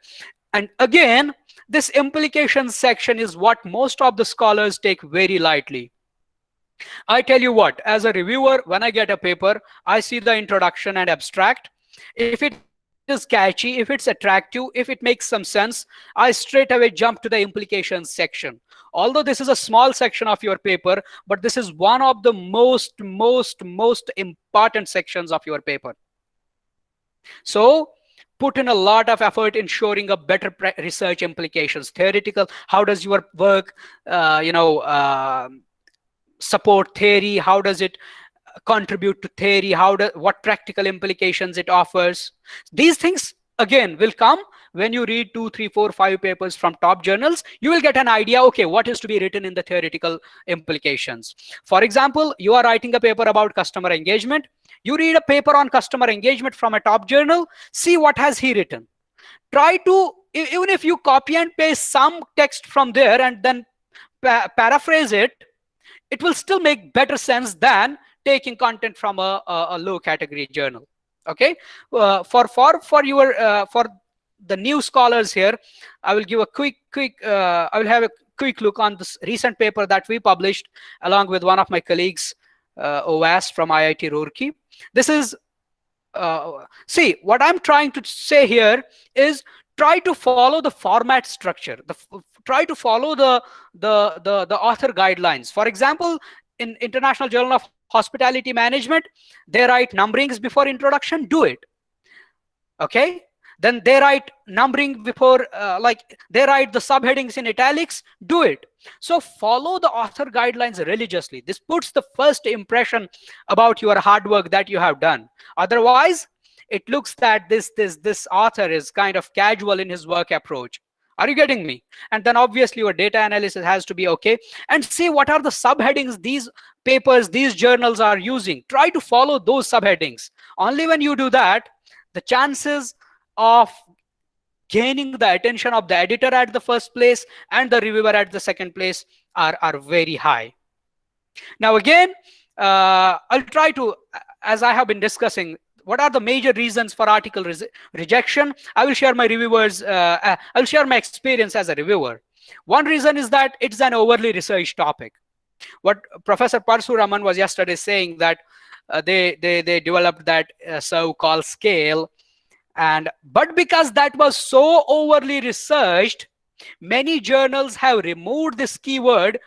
And again, this implication section is what most of the scholars take very lightly. I tell you what, as a reviewer, when I get a paper, I see the introduction and abstract. If it is catchy, if it's attractive, if it makes some sense, I straight away jump to the implications section. Although this is a small section of your paper, but this is one of the most important sections of your paper. So put in a lot of effort in showing up better research implications. Theoretical, how does your work, support theory? How does it contribute to theory? What practical implications it offers? These things again will come when you read 2, 3, 4, 5 papers from top journals. You will get an idea, okay, what is to be written in the theoretical implications. For example, you are writing a paper about customer engagement. You read a paper on customer engagement from a top journal, see what has he written. Try to, even if you copy and paste some text from there and then paraphrase it, it will still make better sense than taking content from a low category journal. Okay, for the new scholars here, I will give a I will have a quick look on this recent paper that we published along with one of my colleagues, OAS from IIT Roorkee. This is, see, what I'm trying to say here is try to follow the format structure. Try to follow the author guidelines. For example, in International Journal of Hospitality Management, they write numberings before introduction. Do it. Okay. Then they write numbering before, they write the subheadings in italics. Do it. So follow the author guidelines religiously. This puts the first impression about your hard work that you have done. Otherwise, it looks that this author is kind of casual in his work approach. Are you getting me? And then obviously your data analysis has to be okay. And see what are the subheadings these papers, these journals are using. Try to follow those subheadings. Only when you do that, the chances of gaining the attention of the editor at the first place and the reviewer at the second place are very high. Now again, I'll try to, as I have been discussing, what are the major reasons for article rejection? I will share my reviewers, I'll share my experience as a reviewer. One reason is that it's an overly researched topic. What Professor Parshuraman was yesterday saying, that they developed that so-called scale, but because that was so overly researched, many journals have removed this keyword,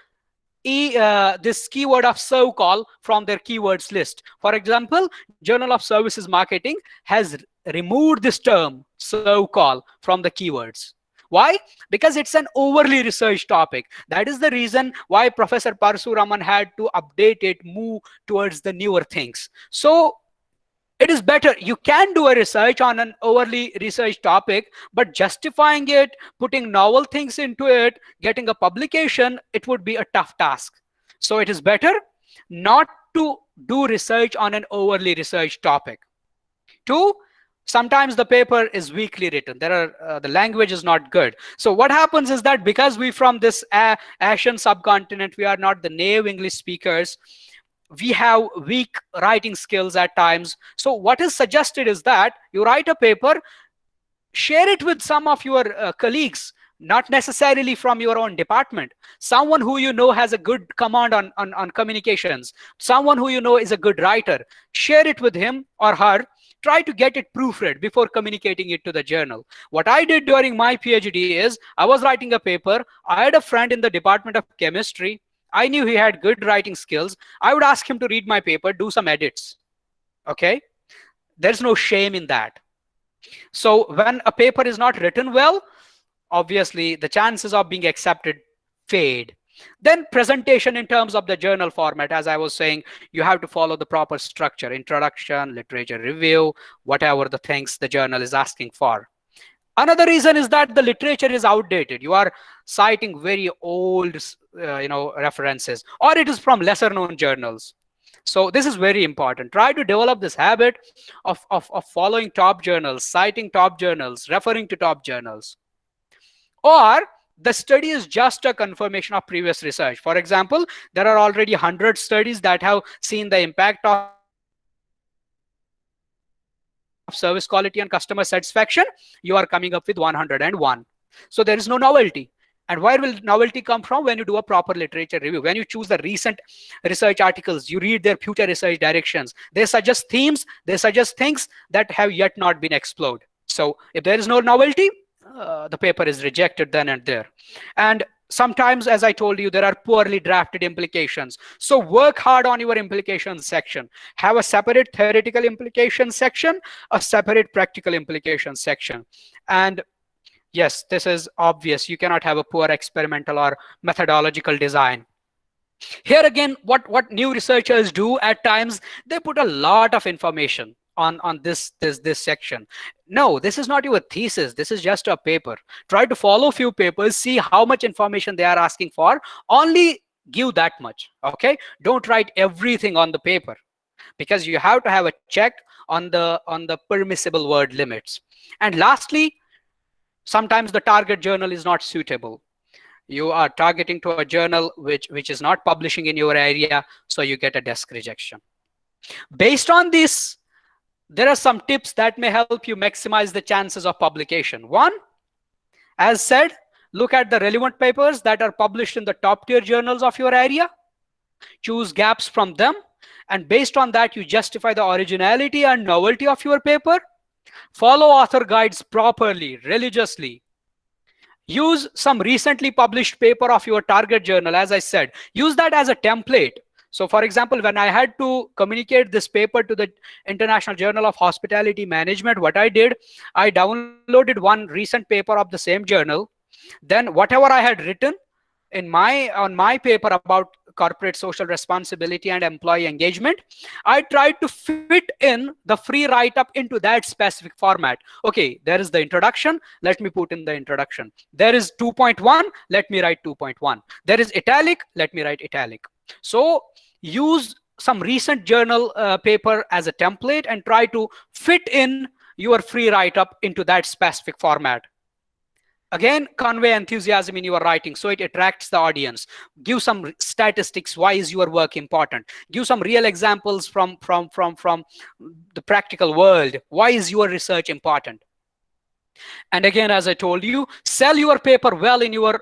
this keyword of so-called from their keywords list. For example, Journal of Services Marketing has removed this term so-called from the keywords. Why? Because it's an overly researched topic. That is the reason why Professor Parshuraman had to update it, move towards the newer things. So it is better. You can do a research on an overly researched topic, but justifying it, putting novel things into it, getting a publication, it would be a tough task. So it is better not to do research on an overly researched topic. 2, sometimes the paper is weakly written. The language is not good. So what happens is that because we from this Asian subcontinent, we are not the native English speakers, we have weak writing skills at times. So what is suggested is that you write a paper, share it with some of your colleagues, not necessarily from your own department. Someone who you know has a good command on communications, someone who you know is a good writer. Share it with him or her. Try to get it proofread before communicating it to the journal. What I did during my PhD is I was writing a paper. I had a friend in the Department of Chemistry. I knew he had good writing skills. I would ask him to read my paper, do some edits. Okay? There's no shame in that. So when a paper is not written well, obviously the chances of being accepted fade. Then presentation in terms of the journal format, as I was saying, you have to follow the proper structure: introduction, literature review, whatever the things the journal is asking for. Another reason is that the literature is outdated. You are citing very old references, or it is from lesser known journals. So this is very important. Try to develop this habit of following top journals, citing top journals, referring to top journals. Or the study is just a confirmation of previous research. For example, there are already 100 studies that have seen the impact of service quality and customer satisfaction. You are coming up with 101. So there is no novelty. And where will novelty come from? When you do a proper literature review, when you choose the recent research articles, you read their future research directions. They suggest themes, they suggest things that have yet not been explored. So if there is no novelty, the paper is rejected then and there. And sometimes, as I told you, there are poorly drafted implications. So work hard on your implications section. Have a separate theoretical implication section, a separate practical implication section. And yes, this is obvious. You cannot have a poor experimental or methodological design. Here again, what new researchers do at times, they put a lot of information on this section. No, this is not your thesis. This is just a paper. Try to follow few papers, see how much information they are asking for. Only give that much. Okay, don't write everything on the paper, because you have to have a check on the permissible word limits. And lastly, sometimes the target journal is not suitable. You are targeting to a journal which is not publishing in your area, so you get a desk rejection. Based on this, there are some tips that may help you maximize the chances of publication. One, as said, look at the relevant papers that are published in the top tier journals of your area. Choose gaps from them, and based on that, you justify the originality and novelty of your paper. Follow author guides properly, religiously. Use some recently published paper of your target journal. As I said, use that as a template. So for example, when I had to communicate this paper to the International Journal of Hospitality Management, what I did, I downloaded one recent paper of the same journal. Then whatever I had written on my paper about corporate social responsibility and employee engagement, I tried to fit in the free write-up into that specific format. Okay, there is the introduction, let me put in the introduction. There is 2.1, let me write 2.1. There is italic, let me write italic. So use some recent journal paper as a template and try to fit in your free write-up into that specific format. Again, convey enthusiasm in your writing so it attracts the audience. Give some statistics. Why is your work important? Give some real examples from the practical world. Why is your research important? And again, as I told you, sell your paper well in your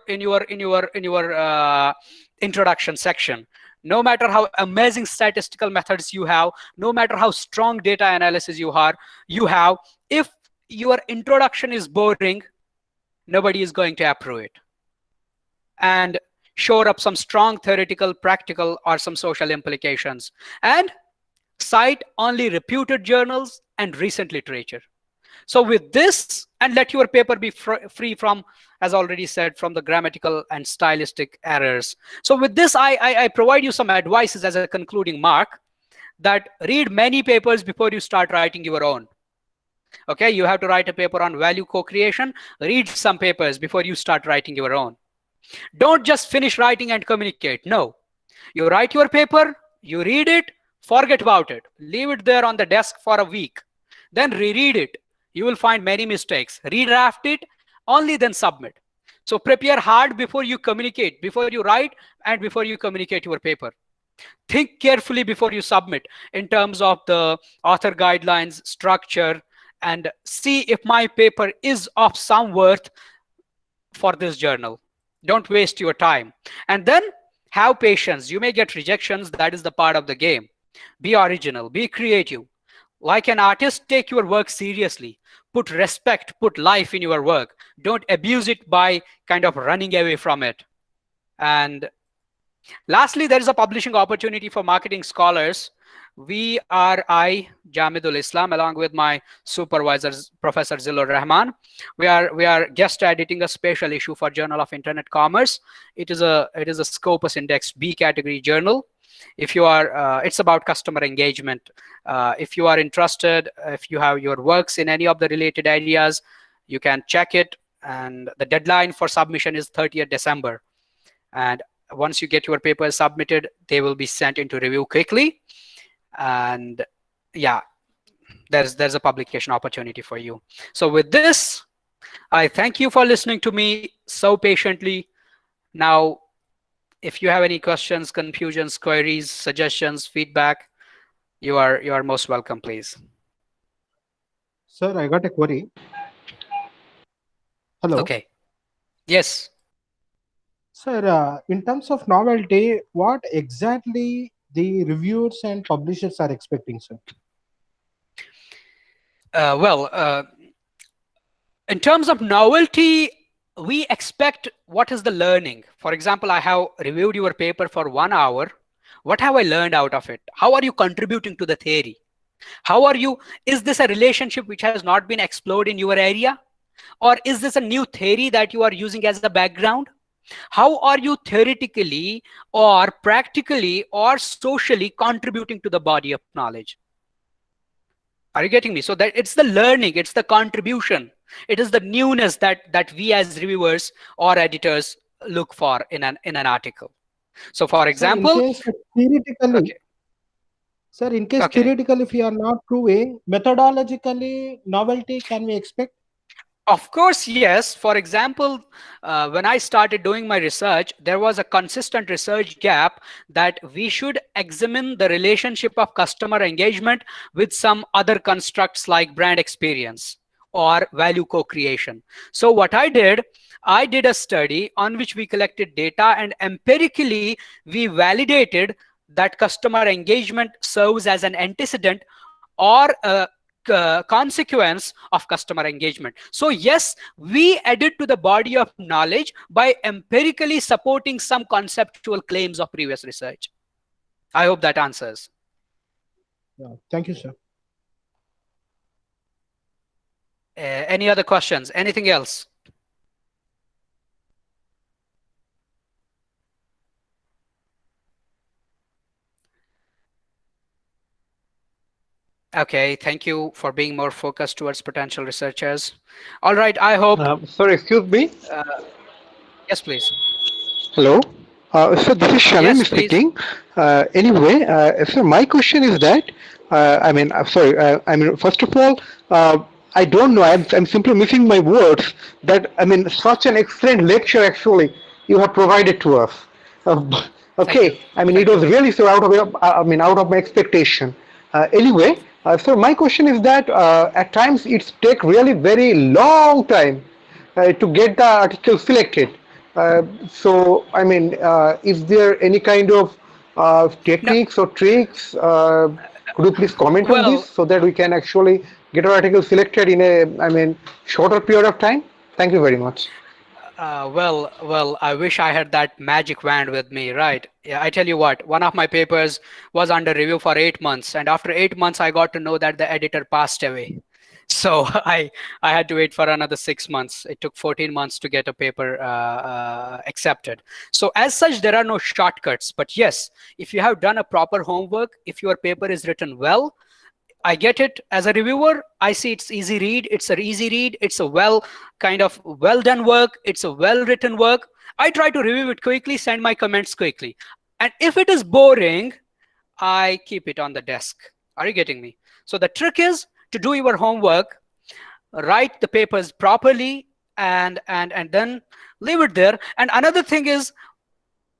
introduction section. No matter how amazing statistical methods you have, no matter how strong data analysis you have, if your introduction is boring, nobody is going to approve it. And shore up some strong theoretical, practical, or some social implications. And cite only reputed journals and recent literature. So with this, and let your paper be free from, as already said, from the grammatical and stylistic errors. So with this, I provide you some advices as a concluding mark, that read many papers before you start writing your own. Okay, you have to write a paper on value co-creation. Read some papers before you start writing your own. Don't just finish writing and communicate. No, you write your paper, you read it, forget about it. Leave it there on the desk for a week. Then reread it. You will find many mistakes. Redraft it, only then submit. So prepare hard before you communicate, before you write, and before you communicate your paper. Think carefully before you submit in terms of the author guidelines, structure, and see if my paper is of some worth for this journal. Don't waste your time. And then have patience. You may get rejections. That is the part of the game. Be original, be creative. Like an artist, take your work seriously. Put respect, put life in your work. Don't abuse it by kind of running away from it. And lastly, there is a publishing opportunity for marketing scholars. I, Jamidul Islam, along with my supervisors, Professor Zilur Rahman, we are guest editing a special issue for Journal of Internet Commerce. It is a Scopus Index B category journal. If you are, it's about customer engagement. If you are interested, if you have your works in any of the related areas, you can check it. And the deadline for submission is 30th December. And once you get your papers submitted, they will be sent into review quickly. And yeah, there's a publication opportunity for you. So with this, I thank you for listening to me so patiently. Now, if you have any questions, confusions, queries, suggestions, feedback, you are most welcome, please. Sir, I got a query. Hello. Okay. Yes. Sir, in terms of novelty, what exactly the reviewers and publishers are expecting, sir? In terms of novelty, we expect what is the learning. For example, I have reviewed your paper for 1 hour. What have I learned out of it? How are you contributing to the theory? How are you, is this a relationship which has not been explored in your area? Or is this a new theory that you are using as a background? How are you theoretically or practically or socially contributing to the body of knowledge? Are you getting me? So that it's the learning, it's the contribution, it is the newness that we as reviewers or editors look for in an article. So for Sir, in example, case theoretically, okay, sir, in case okay. theoretically, if we are not proving methodologically novelty, can we expect? Of course, yes. For example, when I started doing my research, there was a consistent research gap that we should examine the relationship of customer engagement with some other constructs like brand experience or value co-creation. So what I did a study on which we collected data, and empirically we validated that customer engagement serves as an antecedent or a consequence of customer engagement. So yes, we added to the body of knowledge by empirically supporting some conceptual claims of previous research. I hope that answers. Yeah, thank you, sir. Any other questions? Anything else? Okay, thank you for being more focused towards potential researchers. All right, I hope. Sorry, excuse me. Yes, please. Hello. So this is Shamim Yes, please. speaking. Anyway, so my question is that, first of all, I don't know, I'm simply missing my words that, such an excellent lecture actually you have provided to us. Okay, it was really so out of, out of my expectation. Anyway, so my question is that at times it's take really very long time to get the article selected. Is there any kind of No, techniques or tricks? Could you please comment on well, this so that we can actually get our article selected in a, shorter period of time? Thank you very much. well, I wish I had that magic wand with me, right? Yeah, I tell you what, one of my papers was under review for 8 months, and after 8 months, I got to know that the editor passed away. So I had to wait for another 6 months. It took 14 months to get a paper accepted. So as such, there are no shortcuts. But yes, if you have done a proper homework, if your paper is written well, I get it as a reviewer. I see it's easy read. It's an easy read. It's a well done work. It's a well written work. I try to review it quickly, send my comments quickly. And if it is boring, I keep it on the desk. Are you getting me? So the trick is to do your homework, write the papers properly, and then leave it there. And another thing is,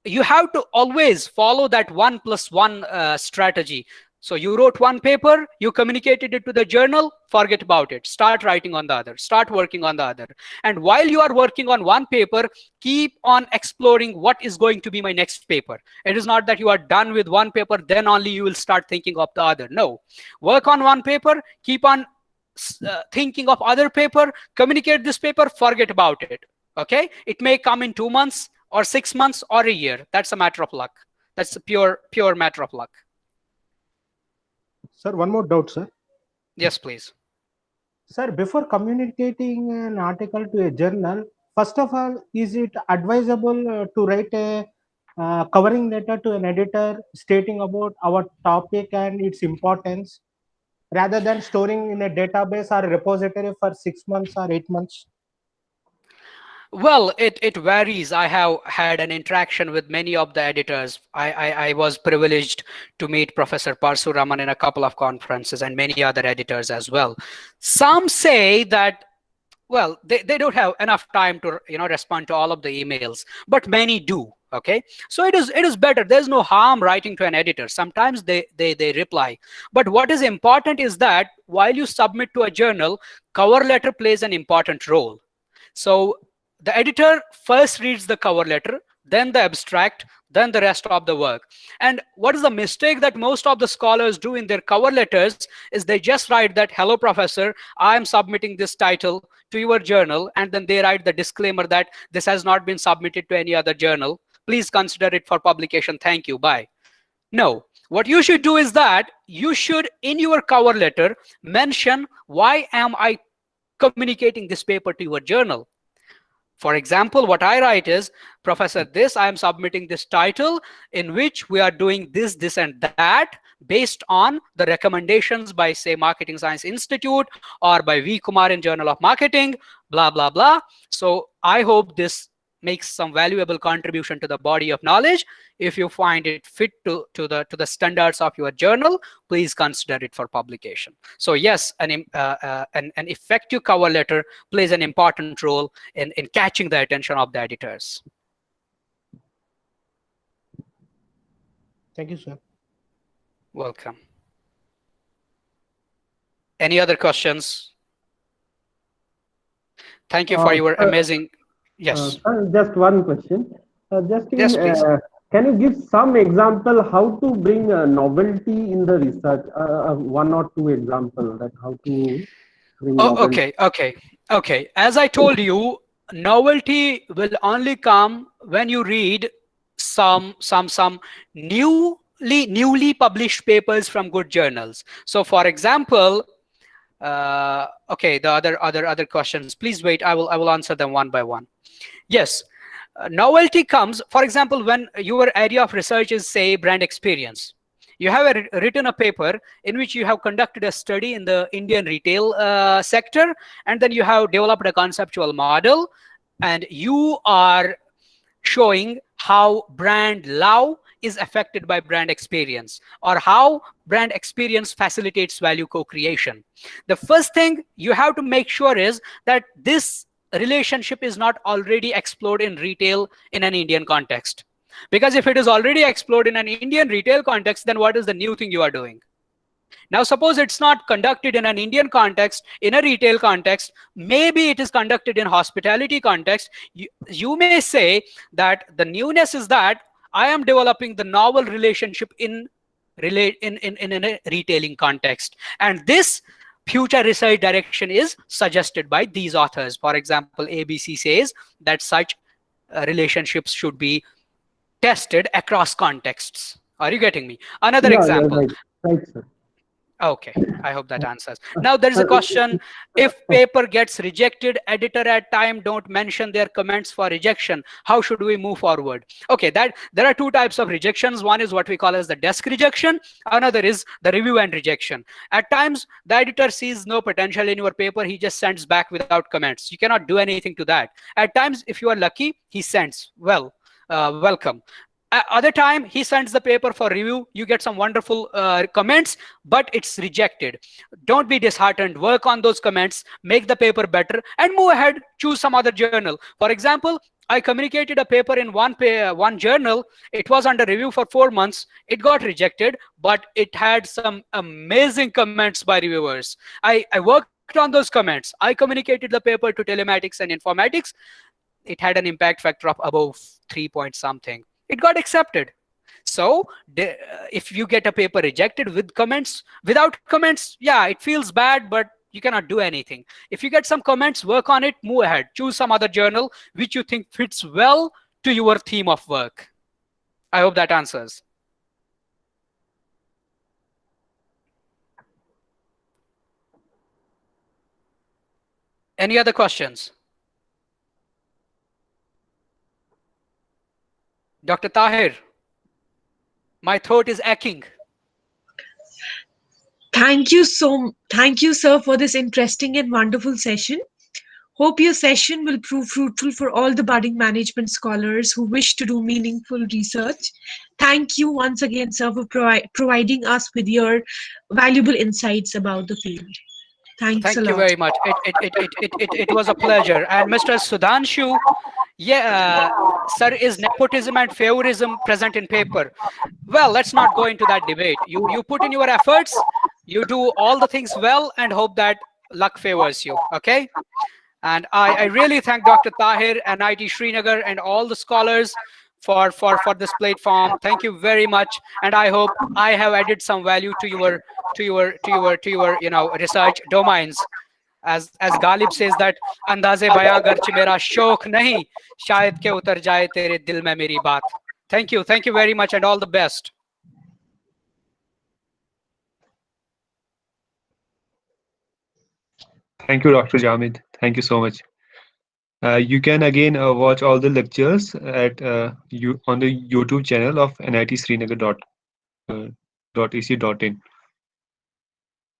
you have to always follow that 1+1 strategy. So you wrote one paper, you communicated it to the journal, forget about it. Start writing on the other, start working on the other. And while you are working on one paper, keep on exploring what is going to be my next paper. It is not that you are done with one paper, then only you will start thinking of the other. No, work on one paper, keep on thinking of other paper, communicate this paper, forget about it. Okay, it may come in 2 months or 6 months or a year. That's a matter of luck. That's a pure matter of luck. Sir, one more doubt, sir. Yes, please. Sir, before communicating an article to a journal, first of all, is it advisable to write a covering letter to an editor stating about our topic and its importance, rather than storing in a database or repository for 6 months or 8 months? Well, it varies. I have had an interaction with many of the editors. I was privileged to meet Professor Parsuraman in a couple of conferences and many other editors as well. Some say that, well, they don't have enough time to respond to all of the emails, but many do. Okay, so it is better. There's no harm writing to an editor. Sometimes they reply. But what is important is that while you submit to a journal, cover letter plays an important role. So the editor first reads the cover letter, then the abstract, then the rest of the work. And what is the mistake that most of the scholars do in their cover letters is they just write that, hello, professor, I am submitting this title to your journal. And then they write the disclaimer that this has not been submitted to any other journal. Please consider it for publication. Thank you. Bye. No. What you should do is that you should, in your cover letter, mention why am I communicating this paper to your journal. For example, what I write is, Professor this, I am submitting this title in which we are doing this, this, and that based on the recommendations by, say, Marketing Science Institute or by V. Kumar in Journal of Marketing, blah, blah, blah. So I hope this makes some valuable contribution to the body of knowledge. If you find it fit to the standards of your journal, please consider it for publication. So yes, an effective cover letter plays an important role in catching the attention of the editors. Thank you, sir. Welcome. Any other questions? Thank you for your amazing. Yes. Just one question. Yes, please. Can you give some example how to bring novelty in the research? One or two example that how to bring novelty. Okay. As I told you, novelty will only come when you read some newly published papers from good journals. So, for example, okay, the other questions. Please wait. I will answer them one by one. Yes, novelty comes, for example, when your area of research is, say, brand experience. You have written a paper in which you have conducted a study in the Indian retail sector, and then you have developed a conceptual model, and you are showing how brand love is affected by brand experience, or how brand experience facilitates value co-creation. The first thing you have to make sure is that this relationship is not already explored in retail in an Indian context. Because if it is already explored in an Indian retail context, then what is the new thing you are doing? Now, suppose it's not conducted in an Indian context, in a retail context, maybe it is conducted in hospitality context. You may say that the newness is that I am developing the novel relationship in a retailing context. And this future research direction is suggested by these authors. For example, ABC says that such relationships should be tested across contexts. Are you getting me? Another example. Right, sir. Okay, I hope that answers. Now there is a question, if paper gets rejected, editor at time don't mention their comments for rejection, how should we move forward? Okay, there are two types of rejections. One is what we call as the desk rejection. Another is the review and rejection. At times, the editor sees no potential in your paper. He just sends back without comments. You cannot do anything to that. At times, if you are lucky, he sends, well, welcome. Other time, he sends the paper for review. You get some wonderful comments, but it's rejected. Don't be disheartened. Work on those comments, make the paper better, and move ahead. Choose some other journal. For example, I communicated a paper in one journal. It was under review for 4 months. It got rejected, but it had some amazing comments by reviewers. I worked on those comments. I communicated the paper to telematics and informatics. It had an impact factor of above 3 point something. It got accepted. So if you get a paper rejected with comments, without comments, yeah, it feels bad, but you cannot do anything. If you get some comments, work on it, move ahead. Choose some other journal which you think fits well to your theme of work. I hope that answers. Any other questions? Dr. Tahir, my throat is aching. Thank you, sir, for this interesting and wonderful session. Hope your session will prove fruitful for all the budding management scholars who wish to do meaningful research. Thank you once again, sir, for providing us with your valuable insights about the field. Thanks a lot. Thank you very much. It was a pleasure. And Mr. Sudhanshu, yeah, sir, is nepotism and favorism present in paper? Well, let's not go into that debate. You put in your efforts, you do all the things well, and hope that luck favors you, okay? And I really thank Dr. Tahir and IT Srinagar and all the scholars for this platform. Thank you very much, and I hope I have added some value to your research domains. As Galib says that अंदाज़े बयां गर्च मेरा शौक नहीं शायद के उतर जाए तेरे दिल में मेरी बात. Thank you very much, and all the best. Thank you, Dr. Jamid. Thank you so much. You can again watch all the lectures at on the YouTube channel of nitsrinagar.ac.in,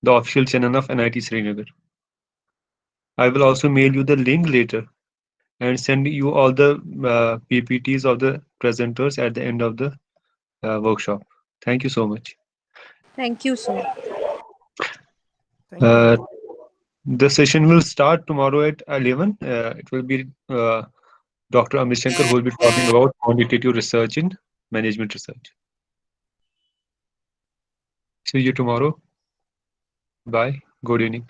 the official channel of NIT Srinagar. I will also mail you the link later and send you all the PPTs of the presenters at the end of the workshop. Thank you so much. Thank you, sir. Thank you. The session will start tomorrow at 11. It will be Dr. Amit Shankar who will be talking about quantitative research in management research. See you tomorrow. Bye. Good evening.